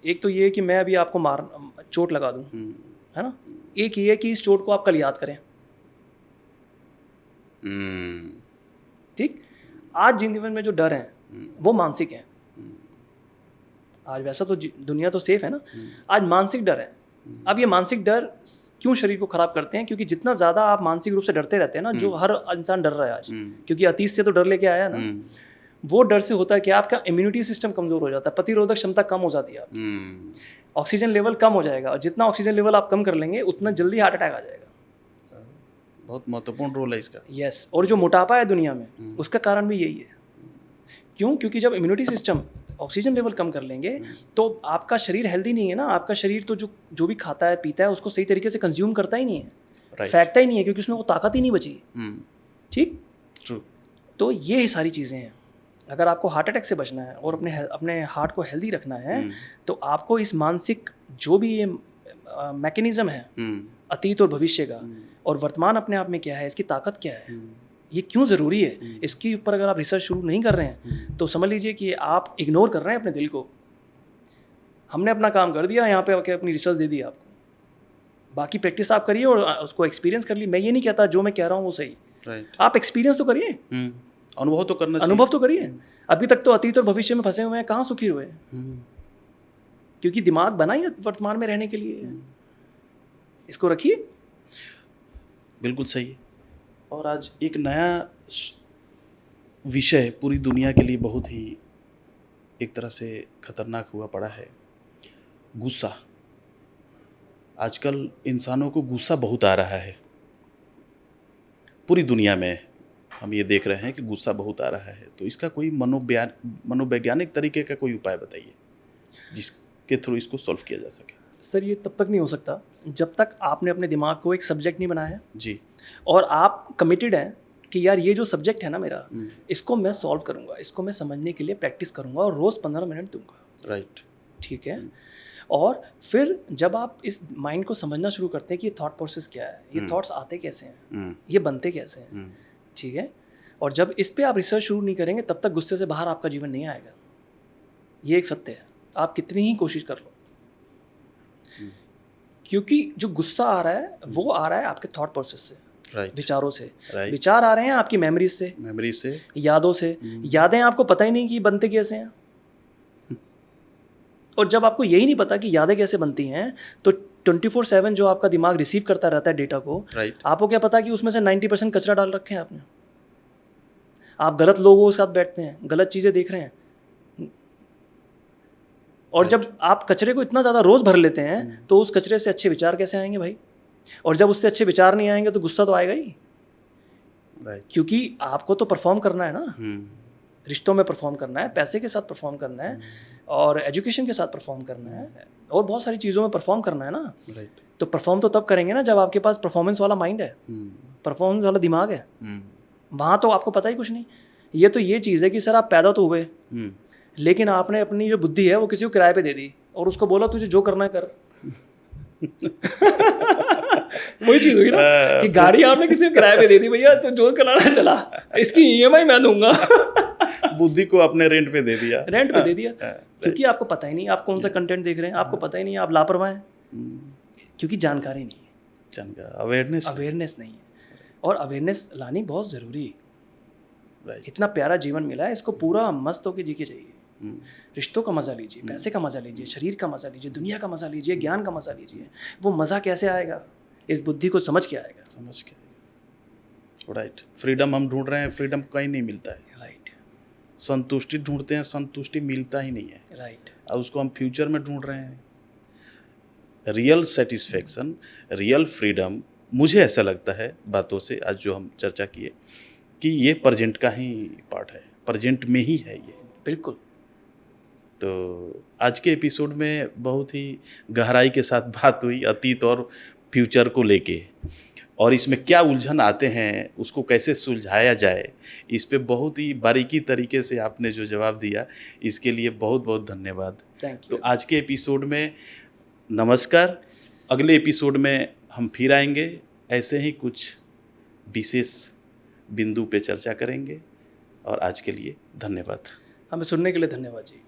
एक तो ये कि मैं अभी आपको चोट लगा दूं, है ना। एक ये है कि इस चोट को आप कल याद करें। ठीक। आज जीवन में जो डर है वो मानसिक है। आज वैसा तो दुनिया तो सेफ है ना, आज मानसिक डर है। अब ये मानसिक डर क्यों शरीर को खराब करते हैं? क्योंकि जितना ज़्यादा आप मानसिक रूप से डरते रहते हैं ना, जो हर इंसान डर रहा है आज, क्योंकि अतीत से तो डर लेके आया ना, वो डर से होता है कि आपका इम्यूनिटी सिस्टम कमज़ोर हो जाता है, प्रतिरोधक क्षमता कम हो जाती है आपकी, ऑक्सीजन लेवल कम हो जाएगा, और जितना ऑक्सीजन लेवल आप कम कर लेंगे उतना जल्दी हार्ट अटैक आ जाएगा। बहुत महत्वपूर्ण रोल है इसका। यस, और जो मोटापा है दुनिया में उसका कारण भी यही है। क्यों? क्योंकि जब इम्यूनिटी सिस्टम ऑक्सीजन लेवल कम कर लेंगे तो आपका शरीर हेल्दी नहीं है ना। आपका शरीर तो जो भी खाता है पीता है उसको सही तरीके से कंज्यूम करता ही नहीं है, फेंकता ही नहीं है, क्योंकि उसमें वो ताकत ही नहीं बची। ठीक, ट्रू। तो ये सारी चीज़ें हैं। अगर आपको हार्ट अटैक से बचना है और अपने हार्ट को हेल्दी रखना है तो आपको इस मानसिक जो भी ये मैकेनिज्म है अतीत और भविष्य का और वर्तमान अपने आप में क्या है, इसकी ताकत क्या है, ये क्यों ज़रूरी है, इसके ऊपर अगर आप रिसर्च शुरू नहीं कर रहे हैं तो समझ लीजिए कि आप इग्नोर कर रहे हैं अपने दिल को। हमने अपना काम कर दिया, यहाँ पे आके अपनी रिसर्च दे दी आपको, बाकी प्रैक्टिस आप करिए और उसको एक्सपीरियंस कर लीजिए। मैं ये नहीं कहता जो मैं कह रहा हूँ वो सही, आप एक्सपीरियंस तो करिए, अनुभव तो करना चाहिए। अनुभव तो करिए। अभी तक तो अतीत और भविष्य में फंसे हुए हैं, कहाँ सुखी हुए हैं? क्योंकि दिमाग बना ही वर्तमान में रहने के लिए। इसको रखिए। बिल्कुल सही। और आज एक नया विषय पूरी दुनिया के लिए बहुत ही एक तरह से खतरनाक हुआ पड़ा है, गुस्सा। आजकल इंसानों को गुस्सा बहुत आ रहा है, पूरी दुनिया में हम ये देख रहे हैं कि गुस्सा बहुत आ रहा है। तो इसका कोई मनोवैज्ञानिक तरीके का कोई उपाय बताइए जिसके थ्रू इसको सॉल्व किया जा सके। सर ये तब तक नहीं हो सकता जब तक आपने अपने दिमाग को एक सब्जेक्ट नहीं बनाया जी, और आप कमिटेड हैं कि यार ये जो सब्जेक्ट है ना मेरा, इसको मैं सॉल्व करूँगा, इसको मैं समझने के लिए प्रैक्टिस करूँगा और रोज़ 15 मिनट दूंगा। राइट, ठीक है। और फिर जब आप इस माइंड को समझना शुरू करते हैं कि ये थॉट प्रोसेस क्या है, ये थॉट्स आते कैसे हैं, ये बनते कैसे हैं, ठीक है। और जब इस पे आप रिसर्च शुरू नहीं करेंगे तब तक गुस्से से बाहर आपका जीवन नहीं आएगा। ये एक सत्य है, आप कितनी ही कोशिश कर लो, क्योंकि जो गुस्सा आ रहा है वो आ रहा है आपके थॉट प्रोसेस से, विचारों से। विचार आ रहे हैं आपकी मेमोरीज से, यादों से। यादें आपको पता ही नहीं कि बनते कैसे हैं। और जब आपको यही नहीं पता कि यादें कैसे बनती हैं तो 24/7 जो आपका दिमाग रिसीव करता रहता है डेटा को, आपको क्या पता कि उसमें से 90% कचरा डाल रखे हैं आपने। आप गलत लोगों के साथ बैठते हैं, गलत चीज़ें देख रहे हैं। और जब आप कचरे को इतना ज़्यादा रोज़ भर लेते हैं तो उस कचरे से अच्छे विचार कैसे आएंगे भाई? और जब उससे अच्छे विचार नहीं आएंगे तो गुस्सा तो आएगा ही। क्योंकि आपको तो परफॉर्म करना है ना, रिश्तों में परफॉर्म करना है, पैसे के साथ परफॉर्म करना है, और एजुकेशन के साथ परफॉर्म करना है, और बहुत सारी चीज़ों में परफॉर्म करना है ना। तो परफॉर्म तो तब करेंगे ना जब आपके पास परफॉर्मेंस वाला माइंड है, परफॉर्मेंस वाला दिमाग है। वहाँ तो आपको पता ही कुछ नहीं। ये तो ये चीज़ है कि सर आप पैदा तो हुए, लेकिन आपने अपनी जो बुद्धि है वो किसी को किराए पे दे दी और उसको बोला तुझे जो करना है कर। वही चीज़ हुई ना कि गाड़ी आपने किसी को किराए पे दे दी, भैया तो जो कराना चला, इसकी EMI मैं दूंगा। बुद्धि को आपने रेंट पे दे दिया, क्योंकि आपको पता ही नहीं आप कौन सा कंटेंट देख रहे हैं, आपको पता ही नहीं, आप लापरवाह हैं, क्योंकि जानकारी नहीं है, अवेयरनेस नहीं है। और अवेयरनेस लानी बहुत ज़रूरी है। इतना प्यारा जीवन मिला है, इसको पूरा मस्त होकर जी के जाइए। रिश्तों का मज़ा लीजिए, पैसे का मज़ा लीजिए, शरीर का मज़ा लीजिए, दुनिया का मज़ा लीजिए, ज्ञान का मज़ा लीजिए। वो मज़ा कैसे आएगा? इस बुद्धि को समझ के आएगा। राइट। फ्रीडम हम ढूंढ रहे हैं, फ्रीडम कहीं नहीं मिलता है। राइट। संतुष्टि ढूंढते हैं, संतुष्टि मिलता ही नहीं है। राइट। और उसको हम फ्यूचर में ढूंढ रहे हैं। रियल सेटिस्फेक्शन, रियल फ्रीडम, मुझे ऐसा लगता है बातों से आज जो हम चर्चा किए कि ये प्रेजेंट का ही पार्ट है, प्रेजेंट में ही है ये। बिल्कुल। तो आज के एपिसोड में बहुत ही गहराई के साथ बात हुई अतीत और फ्यूचर को लेके, और इसमें क्या उलझन आते हैं, उसको कैसे सुलझाया जाए, इस पे बहुत ही बारीकी तरीके से आपने जो जवाब दिया, इसके लिए बहुत बहुत धन्यवाद। तो आज के एपिसोड में नमस्कार। अगले एपिसोड में हम फिर आएंगे, ऐसे ही कुछ विशेष बिंदु पे चर्चा करेंगे। और आज के लिए धन्यवाद। हमें सुनने के लिए धन्यवाद जी।